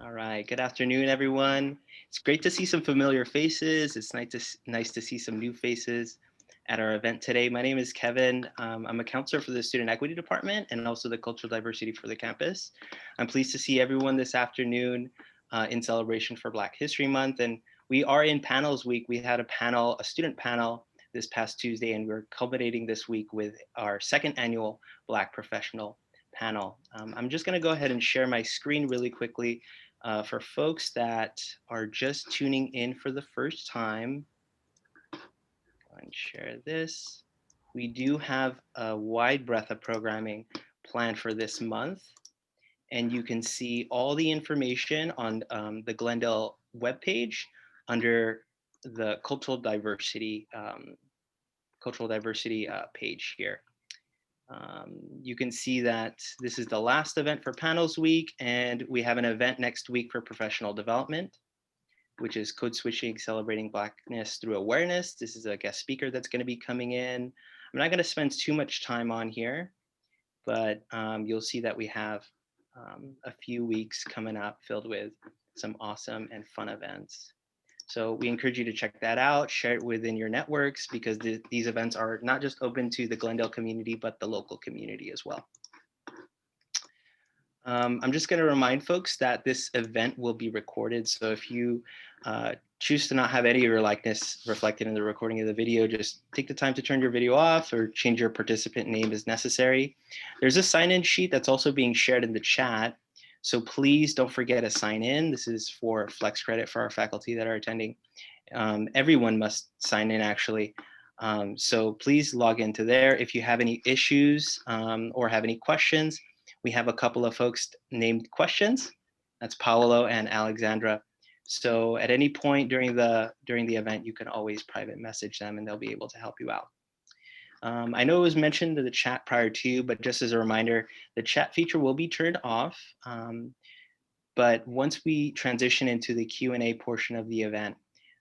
All right. Good afternoon, everyone. It's great to see some familiar faces. It's nice to see some new faces at our event today. My name is Kevin. I'm a counselor for the Student Equity Department and also the Cultural Diversity for the campus. I'm pleased to see everyone this afternoon in celebration for Black History Month. And we are in Panels Week. We had a student panel this past Tuesday, and we're culminating this week with our second annual Black Professional panel. I'm just going to go ahead and share my screen really quickly. For folks that are just tuning in for the first time, go and share this. We do have a wide breadth of programming planned for this month, and you can see all the information on the Glendale webpage under the cultural diversity page here. You can see that this is the last event for Panels Week, and we have an event next week for professional development, which is Code Switching, Celebrating Blackness Through Awareness. This is a guest speaker that's going to be coming in. I'm not going to spend too much time on here, but you'll see that we have a few weeks coming up filled with some awesome and fun events. So we encourage you to check that out, share it within your networks, because these events are not just open to the Glendale community, but the local community as well. I'm just going to remind folks that this event will be recorded. So if you choose to not have any of your likeness reflected in the recording of the video, just take the time to turn your video off or change your participant name as necessary. There's a sign-in sheet that's also being shared in the chat. So please don't forget to sign in. This is for flex credit for our faculty that are attending. Everyone must sign in, actually. So please log into there. If you have any issues or have any questions, we have a couple of folks named questions. That's Paolo and Alexandra. So at any point during the event, you can always private message them and they'll be able to help you out. I know it was mentioned in the chat prior to, but just as a reminder, the chat feature will be turned off. But once we transition into the Q&A portion of the event,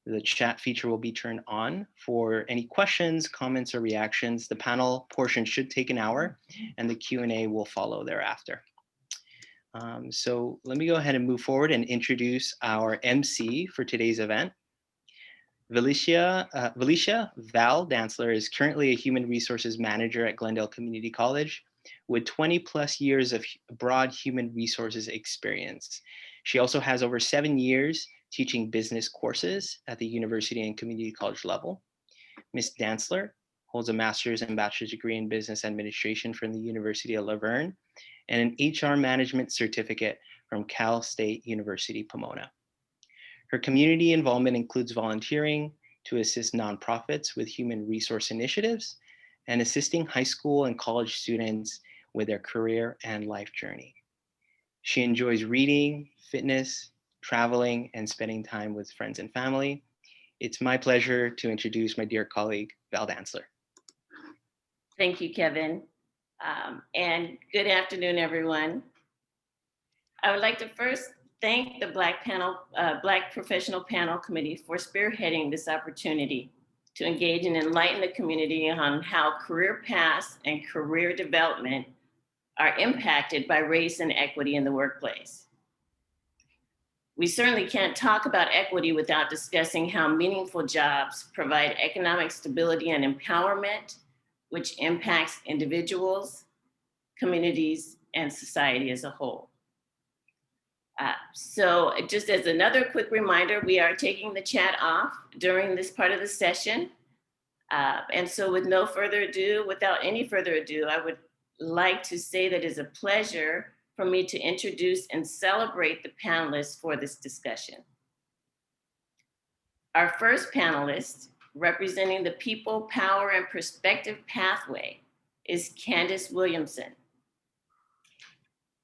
the chat feature will be turned on for any questions, comments, or reactions. The panel portion should take an hour, and the Q&A will follow thereafter. So let me go ahead and move forward and introduce our MC for today's event. Valicia Val Dantzler is currently a Human Resources Manager at Glendale Community College with 20 plus years of broad human resources experience. She also has over 7 years teaching business courses at the university and community college level. Ms. Dantzler holds a master's and bachelor's degree in business administration from the University of La Verne and an HR management certificate from Cal State University, Pomona. Her community involvement includes volunteering to assist nonprofits with human resource initiatives and assisting high school and college students with their career and life journey. She enjoys reading, fitness, traveling, and spending time with friends and family. It's my pleasure to introduce my dear colleague, Val Dantzler. Thank you, Kevin. And good afternoon, everyone. I would like to first thank the Black Professional Panel Committee for spearheading this opportunity to engage and enlighten the community on how career paths and career development are impacted by race and equity in the workplace. We certainly can't talk about equity without discussing how meaningful jobs provide economic stability and empowerment, which impacts individuals, communities, and society as a whole. So just as another quick reminder, we are taking the chat off during this part of the session. And so without any further ado, I would like to say that it's a pleasure for me to introduce and celebrate the panelists for this discussion. Our first panelist, representing the People, Power, and Perspective pathway, is Candace Williamson.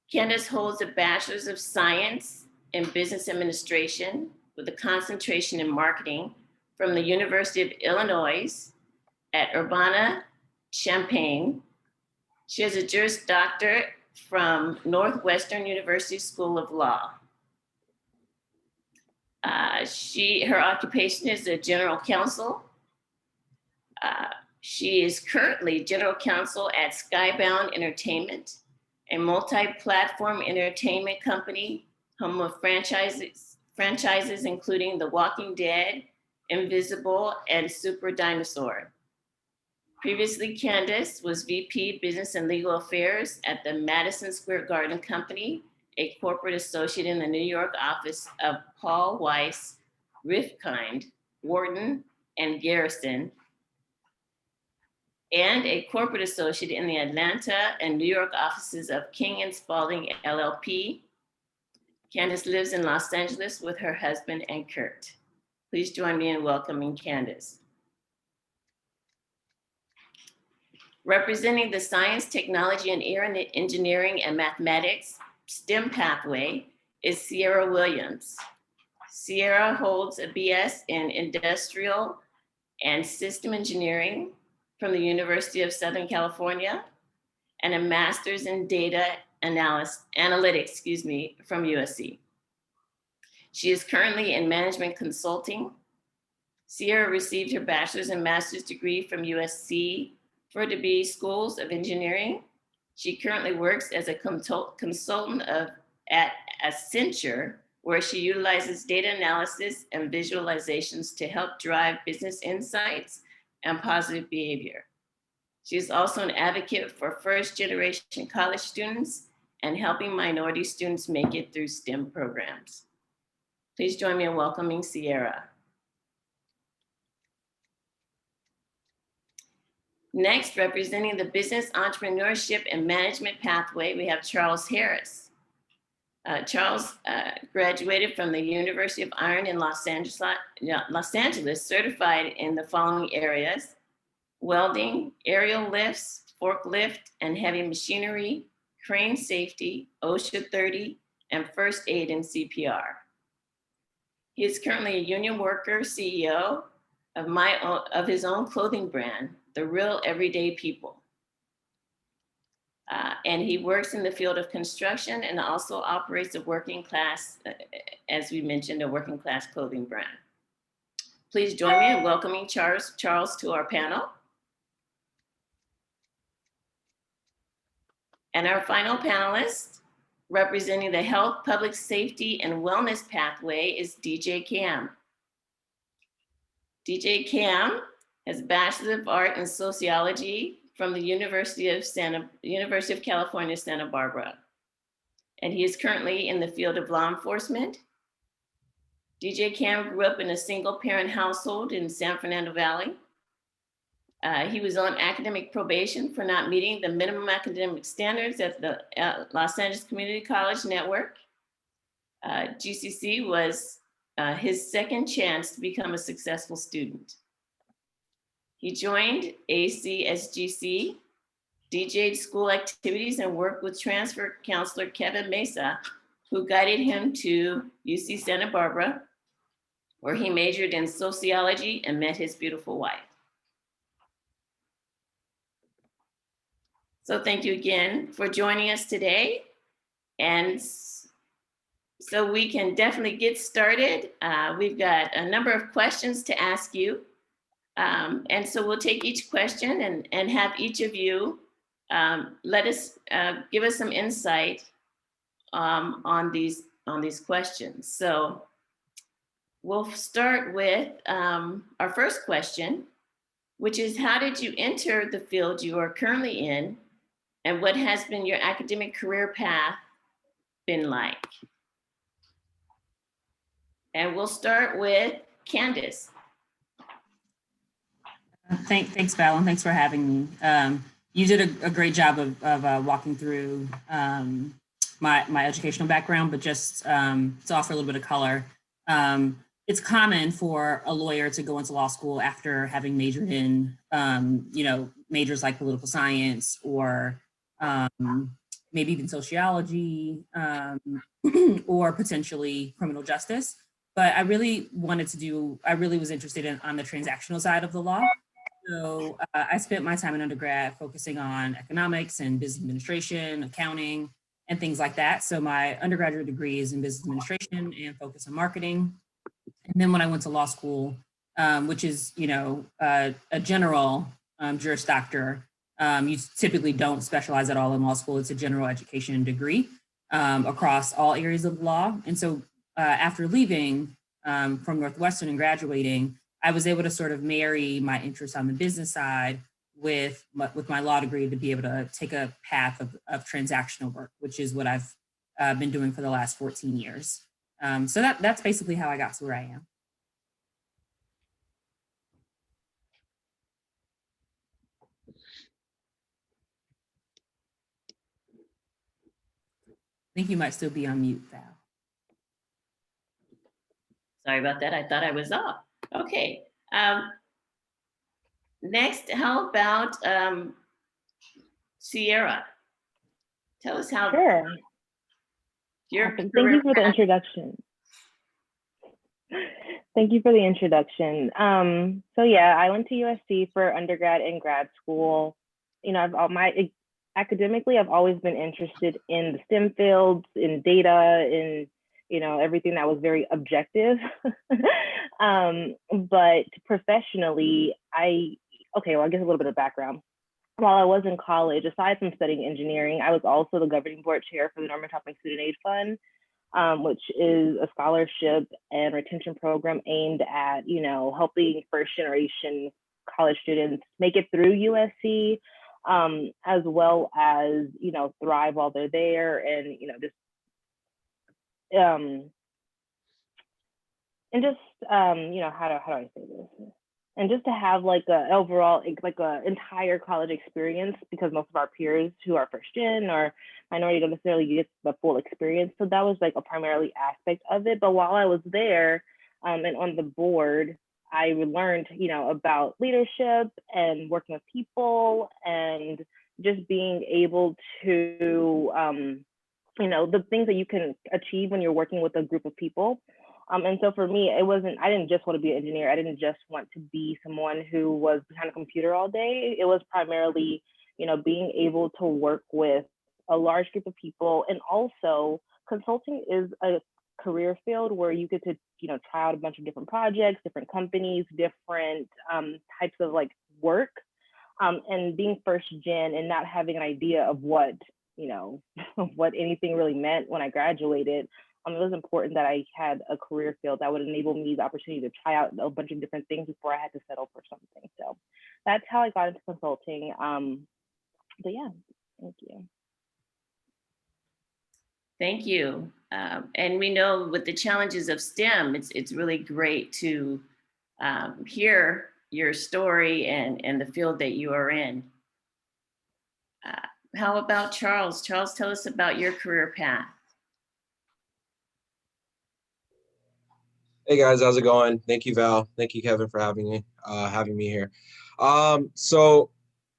Candace holds a Bachelor's of Science in Business Administration with a concentration in marketing from the University of Illinois at Urbana-Champaign. She has a Juris Doctorate from Northwestern University School of Law. Her occupation is a general counsel. She is currently general counsel at Skybound Entertainment, a multi-platform entertainment company home of franchises including The Walking Dead, Invisible, and Super Dinosaur. Previously, Candace was VP Business and Legal Affairs at the Madison Square Garden Company, a corporate associate in the New York office of Paul Weiss, Rifkind, Wharton, and Garrison, and a corporate associate in the Atlanta and New York offices of King and Spalding LLP. Candace lives in Los Angeles with her husband and Kurt. Please join me in welcoming Candace. Representing the Science, Technology, and Engineering and Mathematics STEM pathway is Sierra Williams. Sierra holds a BS in Industrial and System Engineering from the University of Southern California and a Master's in Data Analytics, from USC. She is currently in Management Consulting. Sierra received her bachelor's and master's degree from USC for DeBee Schools of Engineering. She currently works as a consultant at Accenture, where she utilizes data analysis and visualizations to help drive business insights and positive behavior. She is also an advocate for first-generation college students and helping minority students make it through STEM programs. Please join me in welcoming Sierra. Next, representing the Business, Entrepreneurship, and Management pathway, we have Charles Harris. Charles graduated from the University of Iron in Los Angeles, certified in the following areas: welding, aerial lifts, forklift, and heavy machinery, crane safety, OSHA 30, and first aid and CPR. He is currently a union worker, CEO of his own clothing brand, The Real Everyday People. And he works in the field of construction and also operates a working class, as we mentioned, a working class clothing brand. Please join me in welcoming Charles to our panel. And our final panelist, representing the Health, Public Safety, and Wellness pathway, is DJ Cam. DJ Cam has a Bachelor of Art in Sociology from the University of California, Santa Barbara. And he is currently in the field of law enforcement. DJ Cam grew up in a single-parent household in San Fernando Valley. He was on academic probation for not meeting the minimum academic standards at the Los Angeles Community College Network. GCC was his second chance to become a successful student. He joined ACSGC, DJ'd school activities, and worked with transfer counselor Kevin Mesa, who guided him to UC Santa Barbara, where he majored in sociology and met his beautiful wife. So thank you again for joining us today. And so we can definitely get started. We've got a number of questions to ask you. And so we'll take each question and have each of you give us some insight on these questions. So we'll start with our first question, which is, how did you enter the field you are currently in, and what has been your academic career path been like? And we'll start with Candace. Thanks, Val, and thanks for having me. You did a great job of walking through my educational background, but just to offer a little bit of color, it's common for a lawyer to go into law school after having majored in, majors like political science or maybe even sociology or potentially criminal justice. But I really was interested on the transactional side of the law. So I spent my time in undergrad focusing on economics and business administration, accounting, and things like that. So my undergraduate degree is in business administration and focus on marketing. And then when I went to law school, which is, a general Juris Doctor, you typically don't specialize at all in law school. It's a general education degree. across all areas of law. And so after leaving from Northwestern and graduating, I was able to sort of marry my interest on the business side with my law degree to be able to take a path of transactional work, which is what I've been doing for the last 14 years. So that's basically how I got to where I am. I think you might still be on mute, Val. Sorry about that. I thought I was off. Okay. Next, how about Sierra? Tell us how. Sure. Awesome. Thank you for the introduction. Thank you for the introduction. So yeah, I went to USC for undergrad and grad school. You know, academically, I've always been interested in the STEM fields, in data, in, you know, everything that was very objective. But professionally, well, I guess a little bit of background. While I was in college, aside from studying engineering, I was also the governing board chair for the Norman Topping Student Aid Fund, which is a scholarship and retention program aimed at, you know, helping first generation college students make it through USC, as well as, you know, thrive while they're there, and, you know, just you know, how do I say this? And just to have like a overall, like a entire college experience, because most of our peers who are first gen or minority don't necessarily get the full experience. So that was like a primarily aspect of it. But while I was there and on the board, I learned, you know, about leadership and working with people and just being able to, you know, the things that you can achieve when you're working with a group of people. And so for me, I didn't just want to be an engineer. I didn't just want to be someone who was behind a computer all day. It was primarily, you know, being able to work with a large group of people. And also consulting is a career field where you get to, you know, try out a bunch of different projects, different companies, different types of like work. And being first gen and not having an idea of what, you know, what anything really meant when I graduated, it was important that I had a career field that would enable me the opportunity to try out a bunch of different things before I had to settle for something. So that's how I got into consulting. But yeah, thank you. Thank you. And we know with the challenges of STEM, it's really great to hear your story and the field that you are in. How about Charles? Charles, tell us about your career path. Hey guys, how's it going? Thank you, Val. Thank you, Kevin, for having me here. So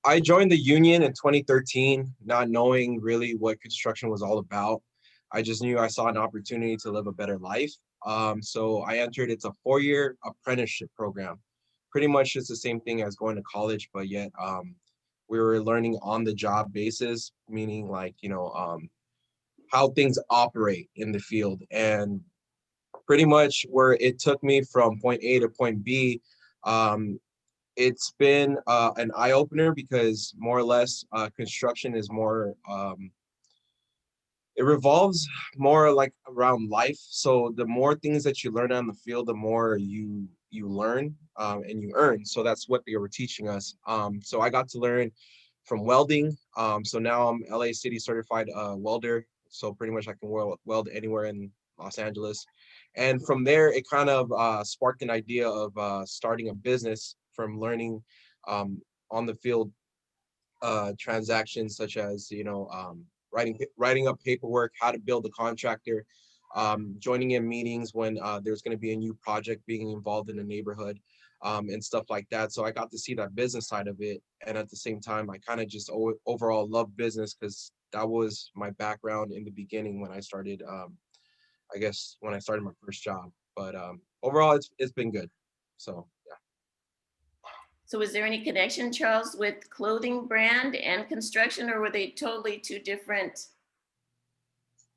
I joined the union in 2013, not knowing really what construction was all about. I just knew I saw an opportunity to live a better life. So I entered. It's a 4-year apprenticeship program. Pretty much it's the same thing as going to college, but yet we were learning on the job basis, meaning like, you know, how things operate in the field. And pretty much where it took me from point A to point B, it's been an eye-opener because more or less construction is more, it revolves more like around life. So the more things that you learn on the field, the more you learn and you earn. So that's what they were teaching us. So I got to learn from welding. So now I'm LA City certified welder. So pretty much I can weld anywhere in Los Angeles. And from there, it kind of sparked an idea of starting a business from learning on the field transactions such as, you know, writing up paperwork, how to build a contractor, joining in meetings when there's going to be a new project being involved in a neighborhood and stuff like that. So I got to see that business side of it. And at the same time, I kind of just overall love business because that was my background in the beginning when I started I guess when I started my first job, but overall it's been good. So yeah. So was there any connection, Charles, with clothing brand and construction, or were they totally two different?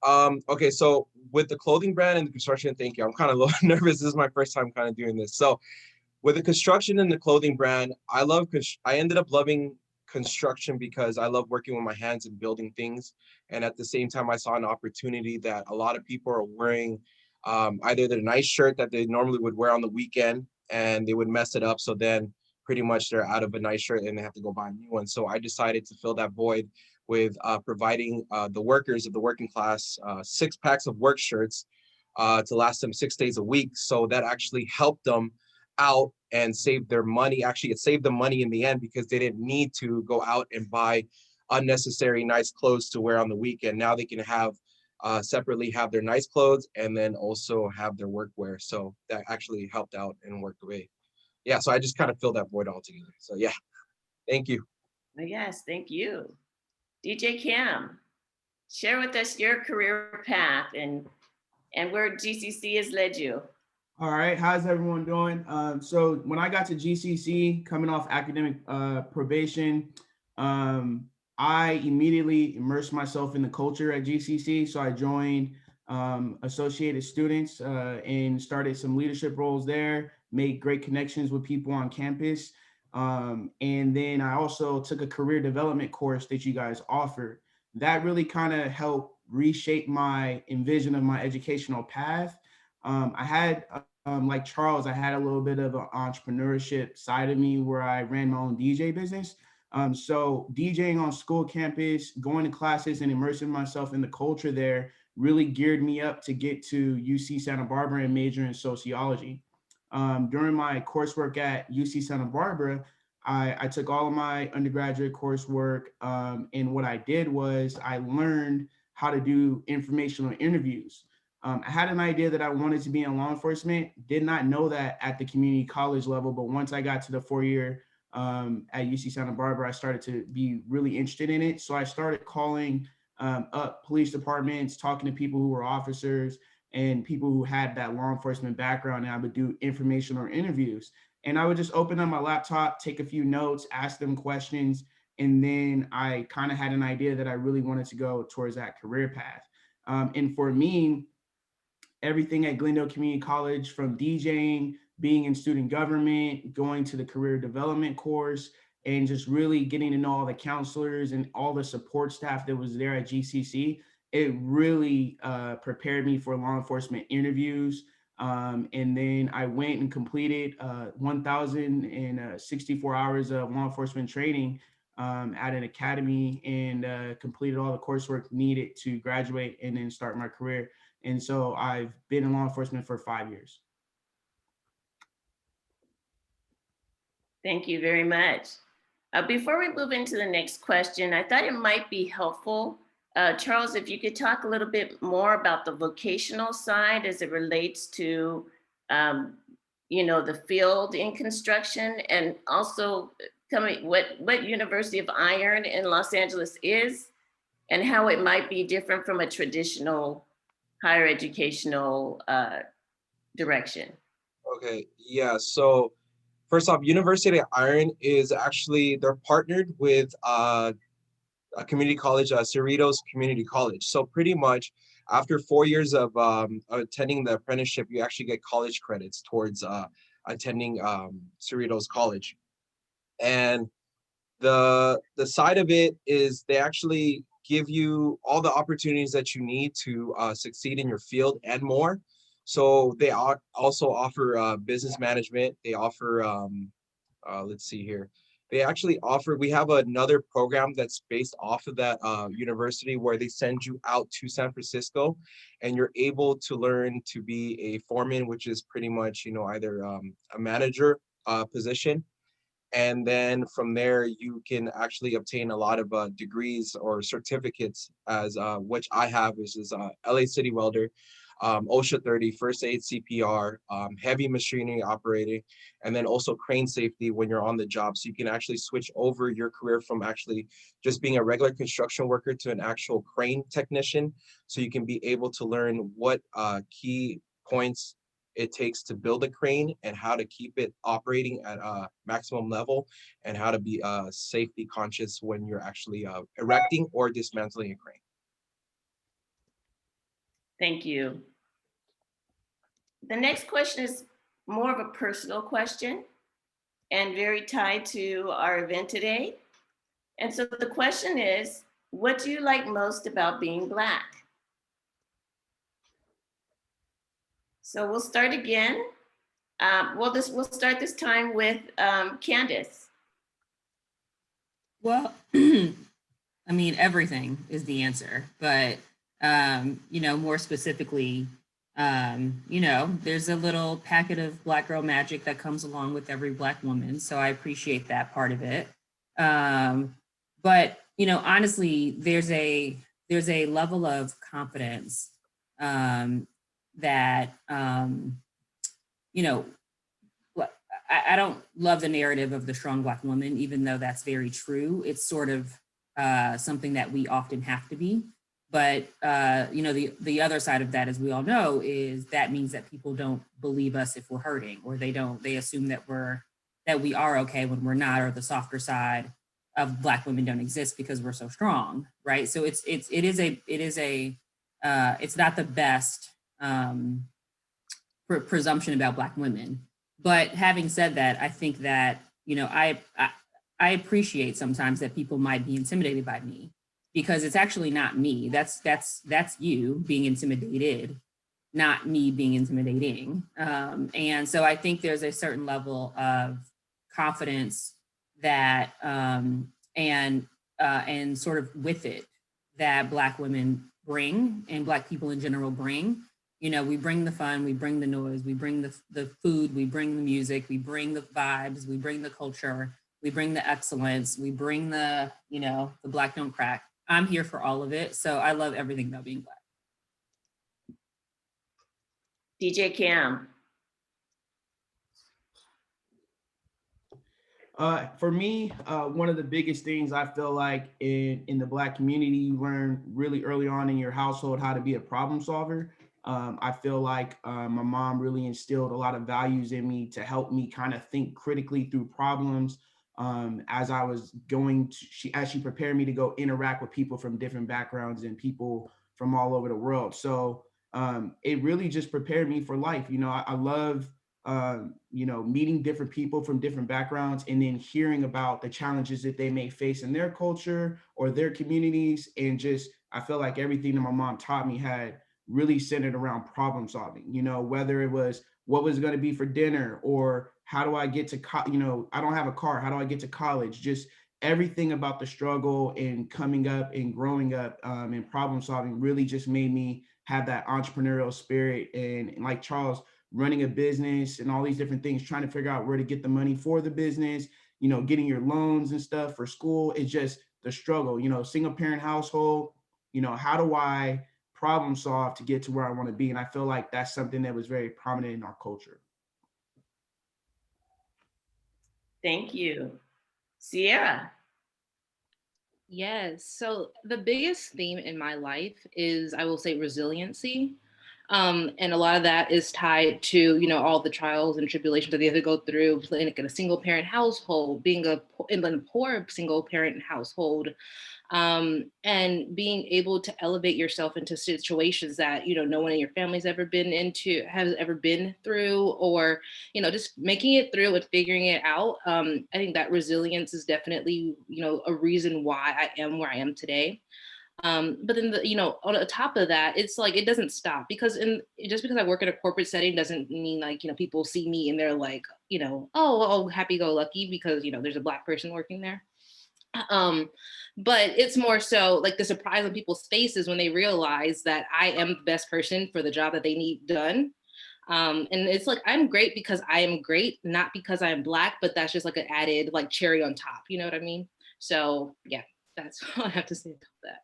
Okay, so with the clothing brand and the construction, thank you. I'm kind of a little nervous. This is my first time kind of doing this. So with the construction and the clothing brand, I ended up loving construction because I love working with my hands and building things. And at the same time, I saw an opportunity that a lot of people are wearing either their nice shirt that they normally would wear on the weekend and they would mess it up. So then pretty much they're out of a nice shirt and they have to go buy a new one. So I decided to fill that void with providing the workers of the working class 6 packs of work shirts to last them 6 days a week. So that actually helped them out and save their money. Actually, it saved them money in the end because they didn't need to go out and buy unnecessary nice clothes to wear on the weekend. Now they can have separately have their nice clothes and then also have their workwear. So that actually helped out and worked away. Yeah, so I just kind of filled that void altogether. So yeah, thank you. Yes, thank you. DJ Cam, share with us your career path and where GCC has led you. All right, how's everyone doing? So when I got to GCC, coming off academic probation, I immediately immersed myself in the culture at GCC. So I joined Associated Students and started some leadership roles there, made great connections with people on campus. And then I also took a career development course that you guys offered. That really kind of helped reshape my envision of my educational path. I had, like Charles, I had a little bit of an entrepreneurship side of me where I ran my own DJ business. So DJing on school campus, going to classes and immersing myself in the culture there really geared me up to get to UC Santa Barbara and major in sociology. During my coursework at UC Santa Barbara, I took all of my undergraduate coursework, and what I did was I learned how to do informational interviews. I had an idea that I wanted to be in law enforcement, did not know that at the community college level, but once I got to the 4-year at UC Santa Barbara, I started to be really interested in it. So I started calling up police departments, talking to people who were officers and people who had that law enforcement background, and I would do informational interviews. And I would just open up my laptop, take a few notes, ask them questions, and then I kind of had an idea that I really wanted to go towards that career path. And for me, everything at Glendale Community College, from DJing, being in student government, going to the career development course, and just really getting to know all the counselors and all the support staff that was there at GCC, it really prepared me for law enforcement interviews. And then I went and completed 1,064 hours of law enforcement training at an academy and completed all the coursework needed to graduate and then start my career. And so I've been in law enforcement for 5 years. Thank you very much. Before we move into the next question, I thought it might be helpful, Charles, if you could talk a little bit more about the vocational side as it relates to, the field in construction, and also what University of Iron in Los Angeles is, and how it might be different from a traditional higher educational direction. Okay, yeah, so first off, University of Iron is actually, they're partnered with a community college, Cerritos Community College. So pretty much after 4 years of attending the apprenticeship, you actually get college credits towards attending Cerritos College. And the side of it is they actually give you all the opportunities that you need to succeed in your field and more. So they also offer business management. They offer, let's see here. They actually offer, we have another program that's based off of that university where they send you out to San Francisco and you're able to learn to be a foreman, which is pretty much, either a manager position. And then from there, you can actually obtain a lot of degrees or certificates, as which I have, which is LA City Welder, OSHA 30, First Aid CPR, heavy machinery operating, and then also crane safety when you're on the job. So you can actually switch over your career from actually just being a regular construction worker to an actual crane technician. So you can be able to learn what key points it takes to build a crane and how to keep it operating at a maximum level and how to be safety conscious when you're actually erecting or dismantling a crane. Thank you. The next question is more of a personal question and very tied to our event today. And so the question is, what do you like most about being Black? So we'll start again. We'll start this time with Candace. Well, I mean, everything is the answer, but more specifically, there's a little packet of Black girl magic that comes along with every Black woman. So I appreciate that part of it. But honestly, there's a level of confidence that I don't love the narrative of the strong Black woman, even though that's very true. It's sort of something that we often have to be. But the other side of that, as we all know, is that means that people don't believe us if we're hurting, or they assume that we are okay when we're not, or the softer side of Black women don't exist because we're so strong, right? So it's not the best presumption about Black women. But having said that, I think that I appreciate sometimes that people might be intimidated by me, because it's actually not me. That's you being intimidated, not me being intimidating. And so I think there's a certain level of confidence that and sort of with it that Black women bring, and Black people in general bring. We bring the fun, we bring the noise, we bring the food, we bring the music, we bring the vibes, we bring the culture, we bring the excellence, we bring the Black don't crack. I'm here for all of it. So I love everything about being Black. DJ Cam. For me, one of the biggest things I feel like in the Black community, you learn really early on in your household how to be a problem solver. I feel like my mom really instilled a lot of values in me to help me kind of think critically through problems. As I was as she prepared me to go interact with people from different backgrounds and people from all over the world. So it really just prepared me for life. I love meeting different people from different backgrounds, and then hearing about the challenges that they may face in their culture or their communities. And just, I feel like everything that my mom taught me had really centered around problem solving, whether it was what was going to be for dinner, or how do I get to, I don't have a car, how do I get to college? Just everything about the struggle and coming up and growing up and problem solving really just made me have that entrepreneurial spirit. And like Charles, running a business and all these different things, trying to figure out where to get the money for the business, getting your loans and stuff for school. It's just the struggle, single parent household, how do I problem solve to get to where I want to be? And I feel like that's something that was very prominent in our culture. Thank you. Sierra. Yes. So the biggest theme in my life is, I will say, resiliency. And a lot of that is tied to, all the trials and tribulations that they have to go through, like in a single parent household, being in a poor single parent household, and being able to elevate yourself into situations that, no one in your family's has ever been through, or, just making it through and figuring it out. I think that resilience is definitely, a reason why I am where I am today. But then on the top of that, it's like, it doesn't stop, because just because I work in a corporate setting doesn't mean like, people see me and they're like, oh, happy go lucky because, there's a Black person working there. But it's more so like the surprise on people's faces when they realize that I am the best person for the job that they need done. And it's like, I'm great because I am great, not because I am Black, but that's just like an added like cherry on top. You know what I mean? So yeah, that's all I have to say about that.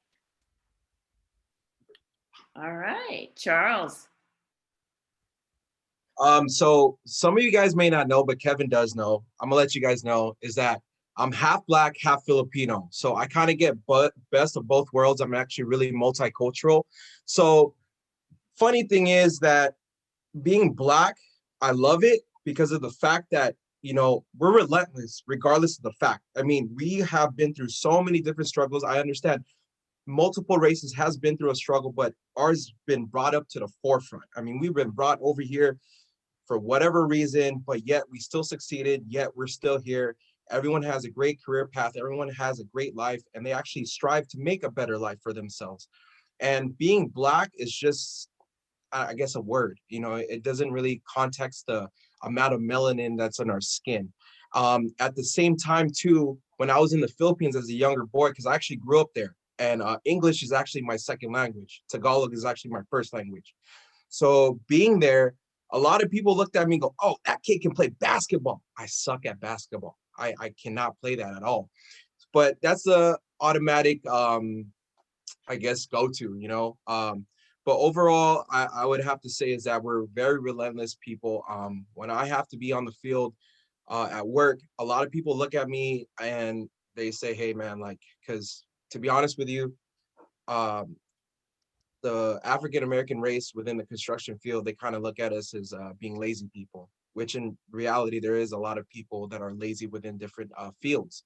All right, Charles. So some of you guys may not know, but Kevin does know. I'm gonna let you guys know, is that I'm half Black, half Filipino. So I kind of get best of both worlds. I'm actually really multicultural. So funny thing is that being Black, I love it because of the fact that, we're relentless regardless of the fact. I mean, we have been through so many different struggles. I understand multiple races has been through a struggle, but ours has been brought up to the forefront. I mean, we've been brought over here for whatever reason, but yet we still succeeded, yet we're still here. everyone has a great career path, everyone has a great life, and they actually strive to make a better life for themselves. And being Black is just, I guess, a word. You know, it doesn't really context the amount of melanin that's on our skin. At the same time, too, when I was in the Philippines as a younger boy, because I actually grew up there, and English is actually my second language. Tagalog is actually my first language. So being there, a lot of people looked at me and go, oh, that kid can play basketball. I suck at basketball. I cannot play that at all. But that's a automatic, I guess, go-to, you know. But overall, I would have to say is that we're very relentless people. When I have to be on the field at work, a lot of people look at me and they say, hey, man, like, because to be honest with you, the African-American race within the construction field, they kind of look at us as being lazy people, which in reality, there is a lot of people that are lazy within different fields.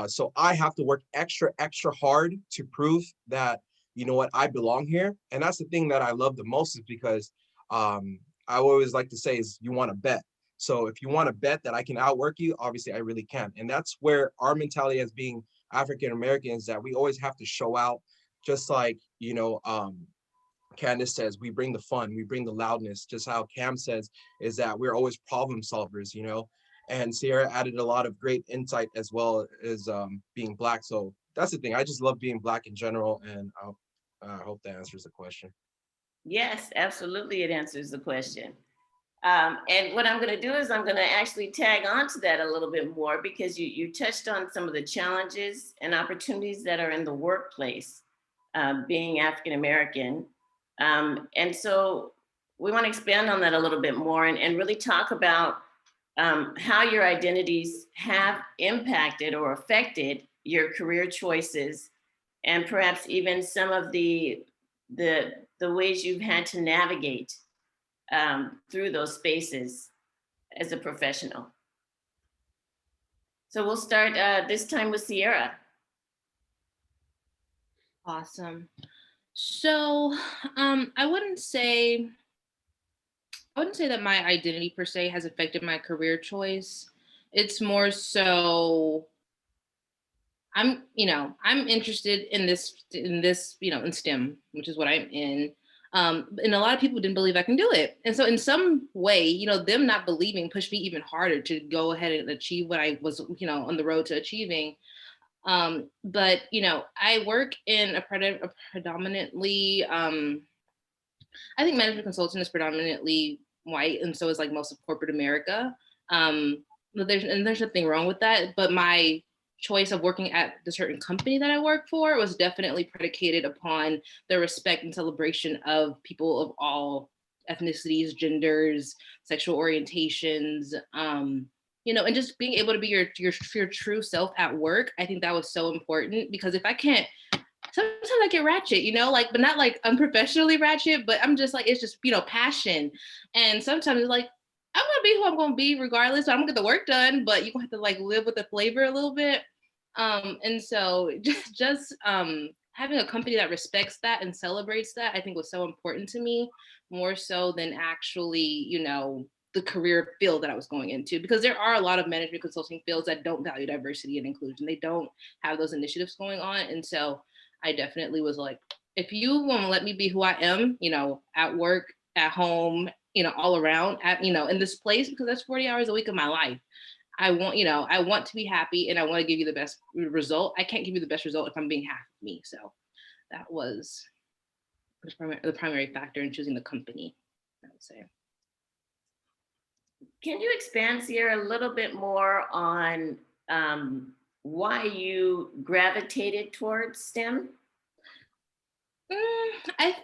So I have to work extra hard to prove that, you know what, I belong here. And that's the thing that I love the most, is because I always like to say is you want to bet. So if you want to bet that I can outwork you, obviously I really can. And that's where our mentality as being African-Americans, that we always have to show out, just like, you know, Candace says, we bring the fun, we bring the loudness. Just how Cam says is that we're always problem solvers, you know. And Sierra added a lot of great insight as well as being Black. So that's the thing. I just love being Black in general, and I hope that answers the question. Yes, absolutely, it answers the question. And what I'm going to do is I'm going to actually tag on to that a little bit more, because you touched on some of the challenges and opportunities that are in the workplace, being African American. And so we want to expand on that a little bit more, and really talk about how your identities have impacted or affected your career choices, and perhaps even some of the ways you've had to navigate through those spaces as a professional. So we'll start this time with Sierra. Awesome. So I wouldn't say that my identity per se has affected my career choice. It's more so I'm interested in this, in STEM, which is what I'm in. And a lot of people didn't believe I can do it. And so in some way, them not believing pushed me even harder to go ahead and achieve what I was, on the road to achieving. But I work in a predominantly, I think management consulting is predominantly white, and so is like most of corporate America. There's nothing wrong with that, but my choice of working at the certain company that I work for was definitely predicated upon the respect and celebration of people of all ethnicities, genders, sexual orientations, and just being able to be your true self at work. I think that was so important, because if I can't, sometimes I get ratchet, but not like unprofessionally ratchet, but I'm just like, it's just, passion. And sometimes it's like, I'm gonna be who I'm gonna be regardless, so I'm gonna get the work done, but you're gonna have to like live with the flavor a little bit. And so just having a company that respects that and celebrates that, I think was so important to me, more so than actually, the career field that I was going into, because there are a lot of management consulting fields that don't value diversity and inclusion. They don't have those initiatives going on. And so I definitely was like, if you want to let me be who I am, at work, at home, all around, in this place, because that's 40 hours a week of my life. I want to be happy, and I want to give you the best result. I can't give you the best result if I'm being half of me. So that was the primary factor in choosing the company, I would say. Can you expand, Sierra, a little bit more on why you gravitated towards STEM?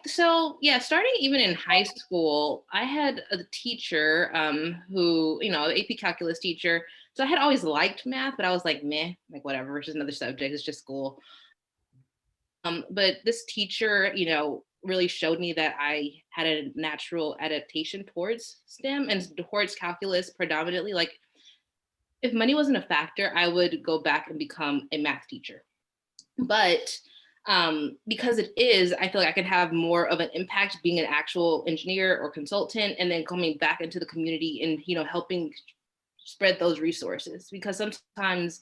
Starting even in high school, I had a teacher who, the AP calculus teacher. So I had always liked math, but I was like, meh, like whatever, it's just another subject, it's just school. But this teacher, really showed me that I had a natural adaptation towards STEM and towards calculus predominantly. Like, if money wasn't a factor, I would go back and become a math teacher. But because it is, I feel like I could have more of an impact being an actual engineer or consultant, and then coming back into the community and, helping spread those resources, because sometimes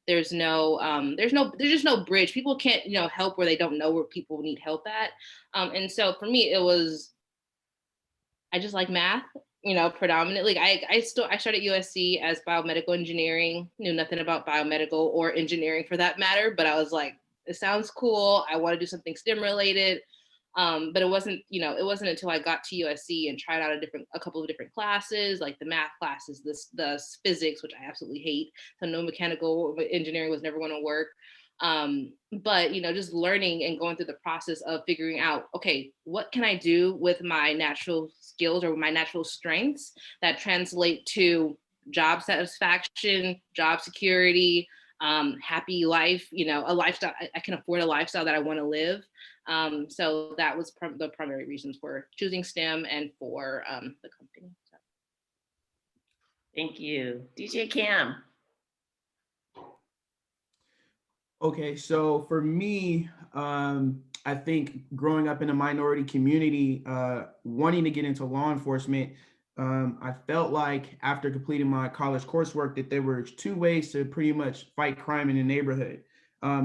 there's just no bridge. People can't, help where they don't know where people need help at. And so for me, I just like math, predominantly. I started USC as biomedical engineering, knew nothing about biomedical or engineering for that matter, but I was like, it sounds cool. I want to do something STEM related. But it wasn't until I got to USC and tried out a couple of different classes, like the math classes, the physics, which I absolutely hate. So no mechanical engineering was never going to work. But just learning and going through the process of figuring out, okay, what can I do with my natural skills or my natural strengths that translate to job satisfaction, job security, happy life, a lifestyle. I can afford a lifestyle that I want to live. So that was the primary reasons for choosing STEM and for the company. So. Thank you. DJ Cam. Okay, so for me, I think growing up in a minority community, wanting to get into law enforcement, I felt like after completing my college coursework that there were two ways to pretty much fight crime in the neighborhood.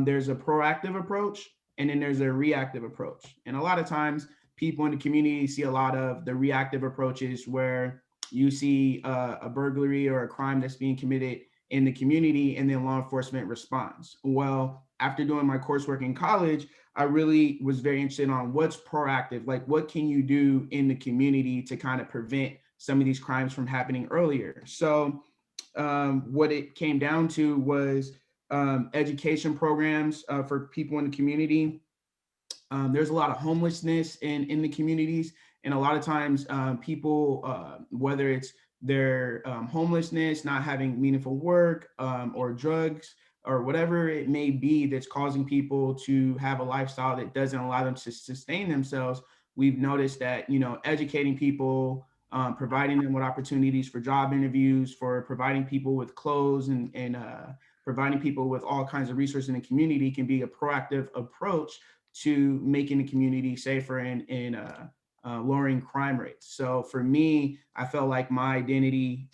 There's a proactive approach, and then there's a reactive approach. And a lot of times people in the community see a lot of the reactive approaches where you see a burglary or a crime that's being committed in the community, and then law enforcement responds. Well, after doing my coursework in college, I really was very interested on what's proactive, like what can you do in the community to kind of prevent some of these crimes from happening earlier. So what it came down to was education programs for people in the community. There's a lot of homelessness in the communities, and a lot of times people, whether it's their homelessness, not having meaningful work, or drugs, or whatever it may be that's causing people to have a lifestyle that doesn't allow them to sustain themselves, we've noticed that, educating people, providing them with opportunities for job interviews, for providing people with clothes, and providing people with all kinds of resources in the community can be a proactive approach to making the community safer and lowering crime rates. So for me, I felt like my identity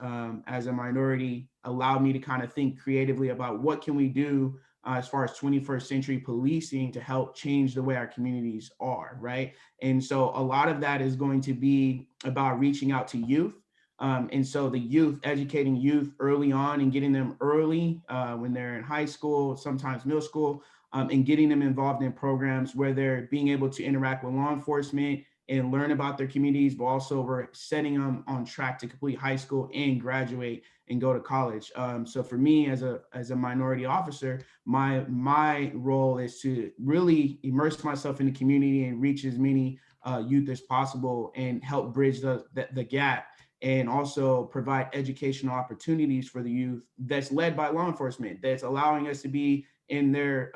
as a minority allowed me to kind of think creatively about what can we do as far as 21st century policing to help change the way our communities are, right? And so a lot of that is going to be about reaching out to youth. And so the youth, educating youth early on and getting them early when they're in high school, sometimes middle school, and getting them involved in programs where they're being able to interact with law enforcement and learn about their communities, but also we're setting them on track to complete high school and graduate and go to college. So for me as a minority officer, my role is to really immerse myself in the community and reach as many youth as possible and help bridge the gap, and also provide educational opportunities for the youth that's led by law enforcement, that's allowing us to be in their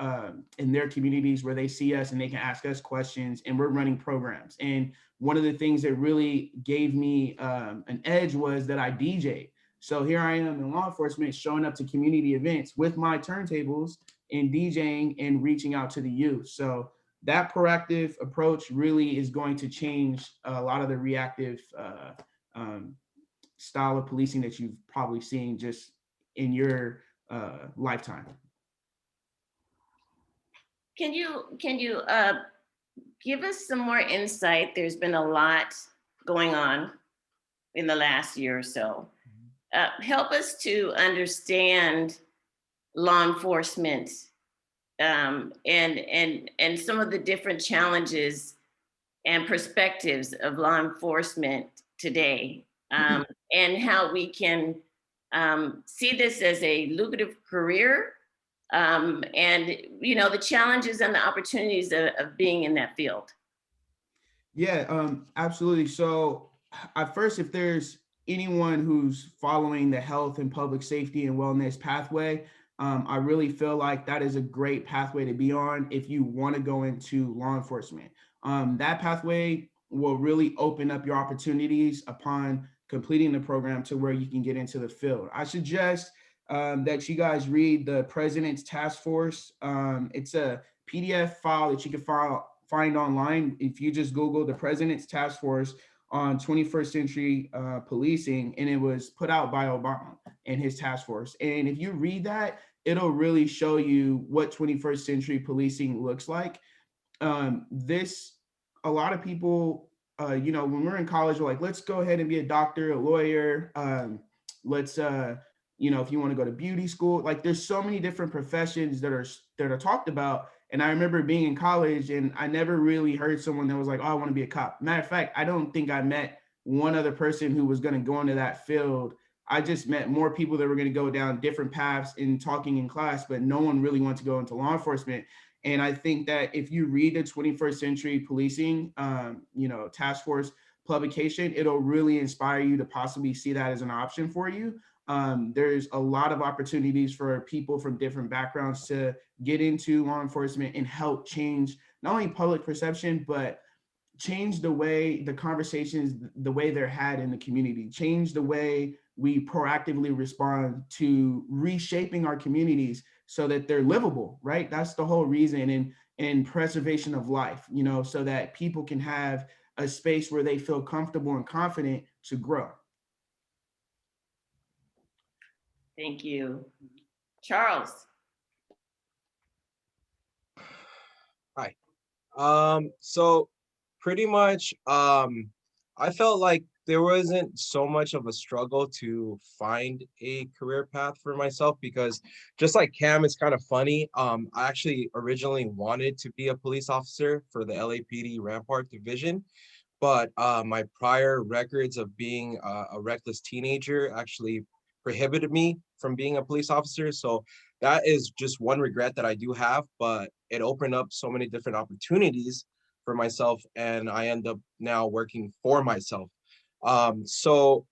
communities where they see us and they can ask us questions, and we're running programs. And one of the things that really gave me an edge was that I DJ. So here I am in law enforcement, showing up to community events with my turntables and DJing and reaching out to the youth. So that proactive approach really is going to change a lot of the reactive style of policing that you've probably seen just in your lifetime. Can you give us some more insight? There's been a lot going on in the last year or so. Help us to understand law enforcement and some of the different challenges and perspectives of law enforcement today, and how we can see this as a lucrative career, and the challenges and the opportunities of being in that field. Yeah, absolutely. So at first, if there's anyone who's following the health and public safety and wellness pathway, I really feel like that is a great pathway to be on if you want to go into law enforcement. That pathway will really open up your opportunities upon completing the program to where you can get into the field. I suggest that you guys read the President's Task Force. It's a PDF file that you can find online. If you just Google the President's Task Force on 21st century policing, and it was put out by Obama. and his task force. And if you read that, it'll really show you what 21st century policing looks like. A lot of people, when we're in college, we're like, let's go ahead and be a doctor, a lawyer. Let's, if you want to go to beauty school, like there's so many different professions that are talked about. And I remember being in college and I never really heard someone that was like, oh, I want to be a cop. Matter of fact, I don't think I met one other person who was going to go into that field. I just met more people that were going to go down different paths in talking in class, but no one really wanted to go into law enforcement. And I think that if you read the 21st Century Policing, task force publication, it'll really inspire you to possibly see that as an option for you. There's a lot of opportunities for people from different backgrounds to get into law enforcement and help change not only public perception, but change the way the conversations, the way they're had in the community, change the way we proactively respond to reshaping our communities so that they're livable, right? That's the whole reason in preservation of life, so that people can have a space where they feel comfortable and confident to grow. Thank you. Charles. Hi. So pretty much, I felt like there wasn't so much of a struggle to find a career path for myself because just like Cam, it's kind of funny. I actually originally wanted to be a police officer for the LAPD Rampart Division, but my prior records of being a reckless teenager actually prohibited me from being a police officer. So that is just one regret that I do have, but it opened up so many different opportunities for myself, and I end up now working for myself. So,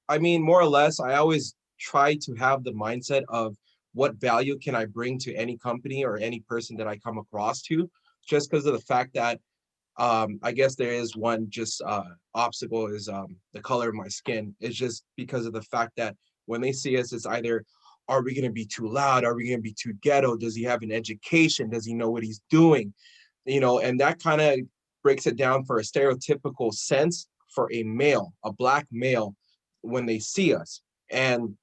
I mean, more or less, I always try to have the mindset of what value can I bring to any company or any person that I come across to, just because of the fact that I guess there is one just obstacle is the color of my skin. It's just because of the fact that when they see us, it's either, are we going to be too loud? Are we going to be too ghetto? Does he have an education? Does he know what he's doing? And that kind of breaks it down for a stereotypical sense for a male, a Black male, when they see us. And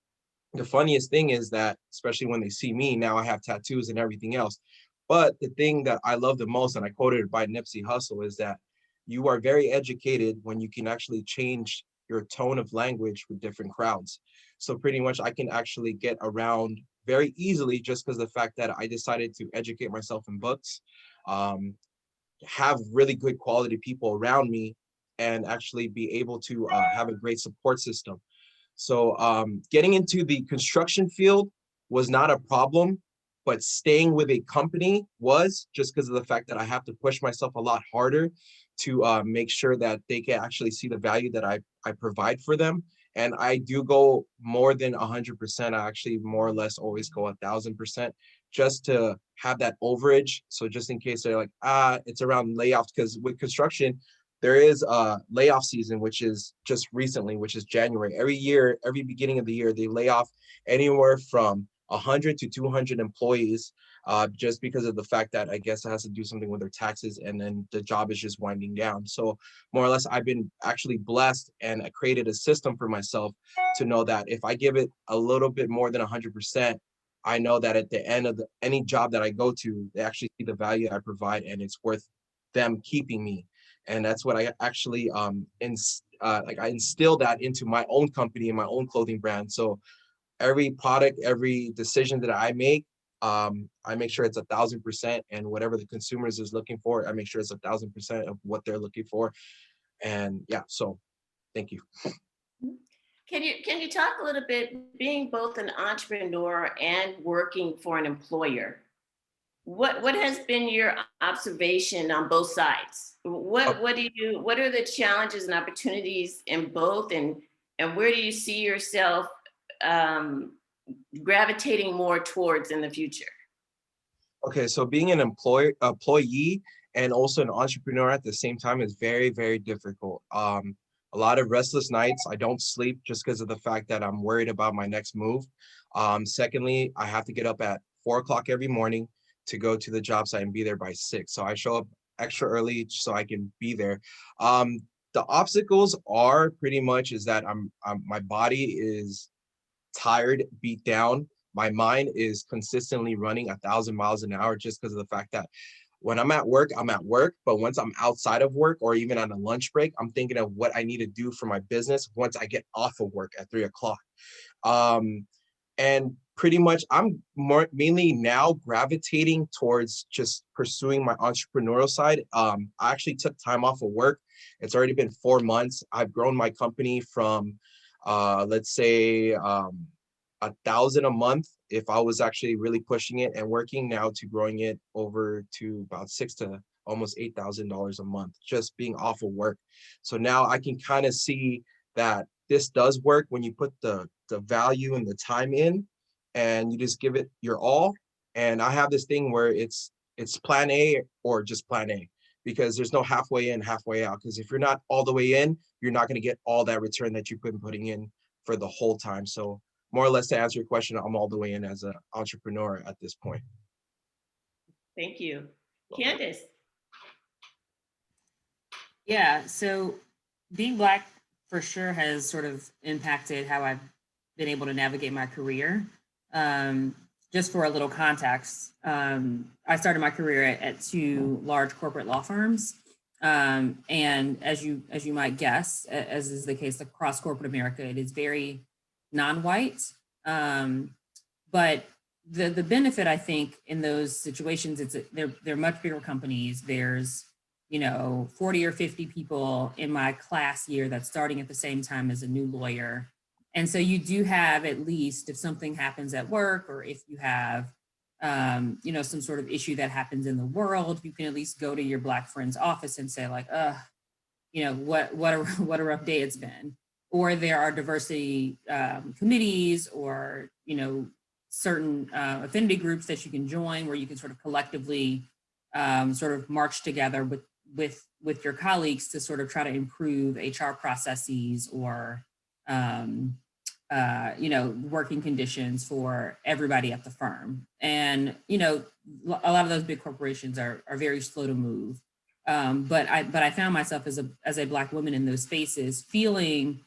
the funniest thing is that, especially when they see me, now I have tattoos and everything else. But the thing that I love the most, and I quoted it by Nipsey Hussle, is that you are very educated when you can actually change your tone of language with different crowds. So pretty much I can actually get around very easily just because of the fact that I decided to educate myself in books, have really good quality people around me, and actually be able to have a great support system. So getting into the construction field was not a problem, but staying with a company was, just because of the fact that I have to push myself a lot harder to make sure that they can actually see the value that I provide for them. And I do go more than 100%. I actually more or less always go 1,000% just to have that overage. So just in case they're like, it's around layoffs, because with construction, there is a layoff season, which is just recently, which is January. Every year, every beginning of the year, they lay off anywhere from 100 to 200 employees, just because of the fact that I guess it has to do something with their taxes, and then the job is just winding down. So more or less, I've been actually blessed, and I created a system for myself to know that if I give it a little bit more than 100%, I know that at the end of any job that I go to, they actually see the value I provide, and it's worth them keeping me. And that's what I actually I instilled that into my own company and my own clothing brand. So every product, every decision that I make sure it's 1,000%, and whatever the consumers is looking for, I make sure it's 1,000% of what they're looking for. And yeah, so thank you. Can you talk a little bit, being both an entrepreneur and working for an employer? What has been your observation on both sides? What are the challenges and opportunities in both, and where do you see yourself gravitating more towards in the future? Okay, so being an employee and also an entrepreneur at the same time is very, very difficult. A lot of restless nights. I don't sleep just because of the fact that I'm worried about my next move. Secondly, I have to get up at 4 o'clock every morning to go to the job site and be there by 6. So I show up extra early so I can be there. The obstacles are pretty much is that my body is tired, beat down, my mind is consistently running 1,000 miles an hour just because of the fact that when I'm at work, but once I'm outside of work or even on a lunch break, I'm thinking of what I need to do for my business once I get off of work at 3 o'clock. And pretty much I'm mainly now gravitating towards just pursuing my entrepreneurial side. I actually took time off of work. It's already been 4 months. I've grown my company from, let's say, 1,000 a month if I was actually really pushing it and working, now to growing it over to about $6,000 to almost $8,000 a month, just being off of work. So now I can kind of see that this does work when you put the value and the time in and you just give it your all. And I have this thing where it's plan A or just plan A, because there's no halfway in, halfway out. Because if you're not all the way in, you're not going to get all that return that you've been putting in for the whole time. So more or less, to answer your question, I'm all the way in as an entrepreneur at this point. Thank you. Candace. Yeah, so being Black for sure has sort of impacted how I've been able to navigate my career. Just for a little context, I started my career at 2 large corporate law firms. And as you might guess, as is the case across corporate America, it is very non-white. But the benefit, I think, in those situations, they're much bigger companies. There's 40 or 50 people in my class year that's starting at the same time as a new lawyer. And so you do have, at least if something happens at work, or if you have, some sort of issue that happens in the world, you can at least go to your Black friend's office and say like, what a rough day it's been. Or there are diversity committees, or, certain affinity groups that you can join where you can sort of collectively sort of march together with your colleagues to sort of try to improve HR processes or working conditions for everybody at the firm. And, a lot of those big corporations are very slow to move. But I found myself as a Black woman in those spaces feeling,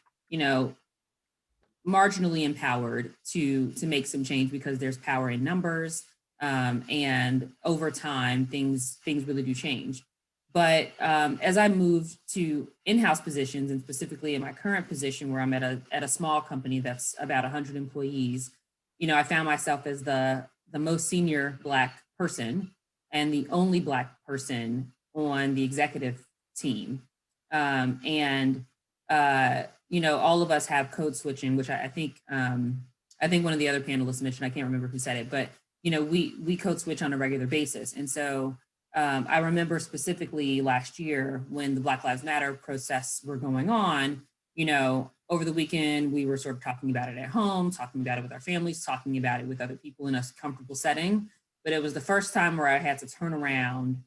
marginally empowered to make some change, because there's power in numbers. And over time, things really do change. But as I moved to in-house positions, and specifically in my current position where I'm at a small company that's about 100 employees, I found myself as the most senior Black person and the only Black person on the executive team. All of us have code switching, which I think one of the other panelists mentioned. I can't remember who said it, but we code switch on a regular basis. And so I remember specifically last year when the Black Lives Matter protests were going on, over the weekend, we were sort of talking about it at home, talking about it with our families, talking about it with other people in a comfortable setting. But it was the first time where I had to turn around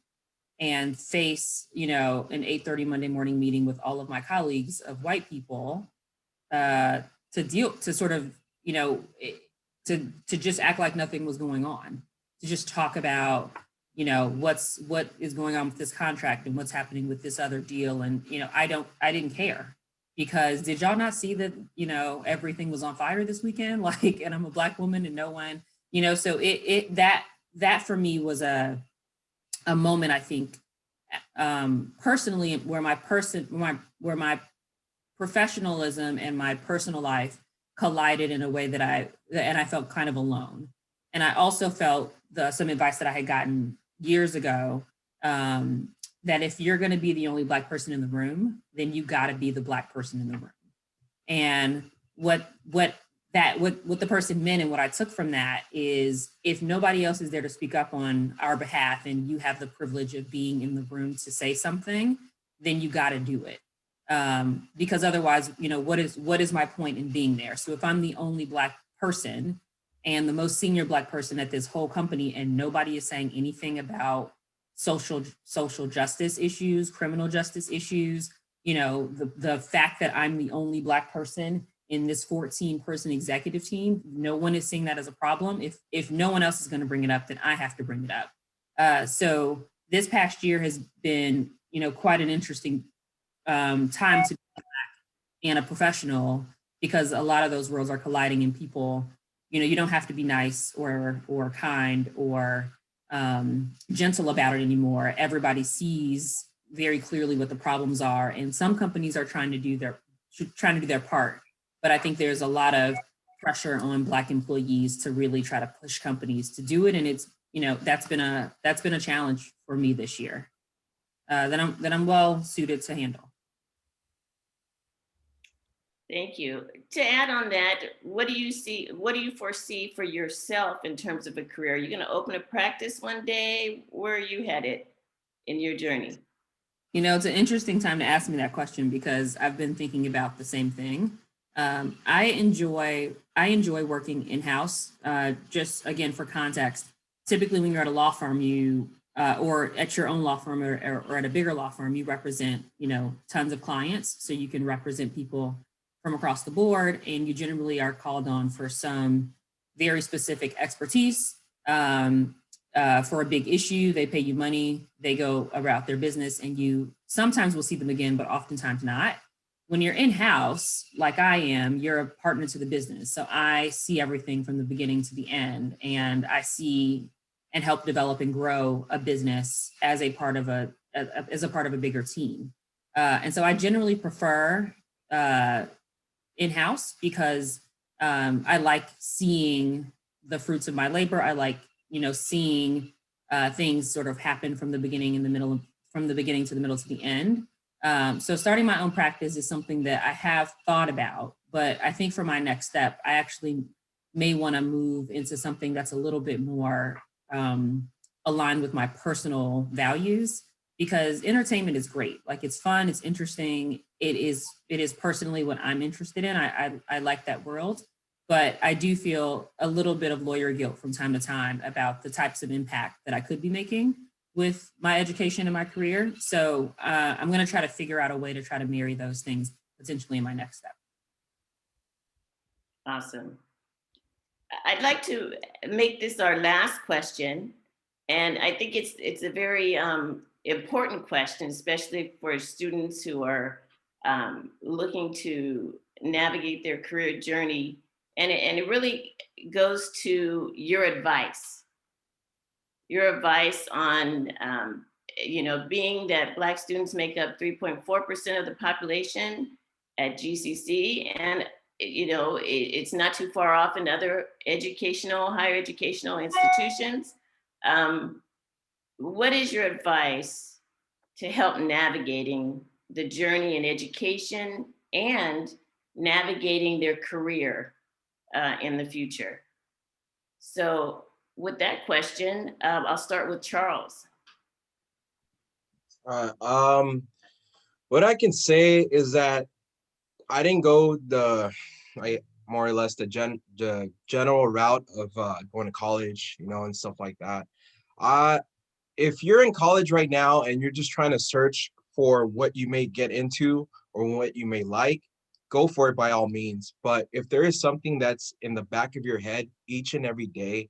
and face, an 8:30 Monday morning meeting with all of my colleagues of white people to just act like nothing was going on, to just talk about, what is going on with this contract and what's happening with this other deal. And, I didn't care, because did y'all not see that, everything was on fire this weekend? And I'm a Black woman and no one, so that for me was a moment, I think, personally, where my professionalism and my personal life collided in a way that I felt kind of alone. And I also felt some advice that I had gotten years ago, that if you're going to be the only Black person in the room, then you got to be the Black person in the room. And what the person meant, and what I took from that, is if nobody else is there to speak up on our behalf and you have the privilege of being in the room to say something, then you got to do it. Because otherwise, what is my point in being there? So if I'm the only Black person and the most senior Black person at this whole company, and nobody is saying anything about social justice issues, criminal justice issues, the fact that I'm the only Black person in this 14-person executive team, no one is seeing that as a problem. If no one else is going to bring it up, then I have to bring it up. So this past year has been, quite an interesting time to be Black and a professional, because a lot of those worlds are colliding in people. You know, you don't have to be nice or kind or gentle about it anymore. Everybody sees very clearly what the problems are, and some companies are trying to do their part. But I think there's a lot of pressure on Black employees to really try to push companies to do it, and it's, you know, that's been a challenge for me this year that I'm well suited to handle. Thank you. To add on that, what do you foresee for yourself in terms of a career? Are you going to open a practice one day? Where are you headed in your journey? You know, it's an interesting time to ask me that question because I've been thinking about the same thing. I enjoy working in-house. Just again, for context, typically when you're at a law firm, or at your own law firm or at a bigger law firm, you represent, you know, tons of clients. So you can represent people from across the board, and you generally are called on for some very specific expertise. For a big issue, they pay you money, they go about their business, and you sometimes will see them again, but oftentimes not. When you're in-house, like I am, you're a partner to the business. So I see everything from the beginning to the end, and I see and help develop and grow a business as a part of a bigger team. And so I generally prefer in-house because I like seeing the fruits of my labor. I like, you know, seeing things sort of happen from the beginning to the middle to the end. So starting my own practice is something that I have thought about, but I think for my next step, I actually may want to move into something that's a little bit more aligned with my personal values, because entertainment is great. Like, it's fun, it's interesting. It is personally what I'm interested in. I like that world, but I do feel a little bit of lawyer guilt from time to time about the types of impact that I could be making with my education and my career. So I'm going to try to figure out a way to try to marry those things potentially in my next step. Awesome. I'd like to make this our last question. And I think it's a very important question, especially for students who are looking to navigate their career journey. And it really goes to your advice on, you know, being that Black students make up 3.4% of the population at GCC, and, you know, it's not too far off in other higher educational institutions. What is your advice to help navigating the journey in education and navigating their career in the future? So with that question, I'll start with Charles. What I can say is that I didn't go more or less the general route of going to college, you know, and stuff like that. If you're in college right now and you're just trying to search for what you may get into or what you may like, go for it by all means. But if there is something that's in the back of your head each and every day,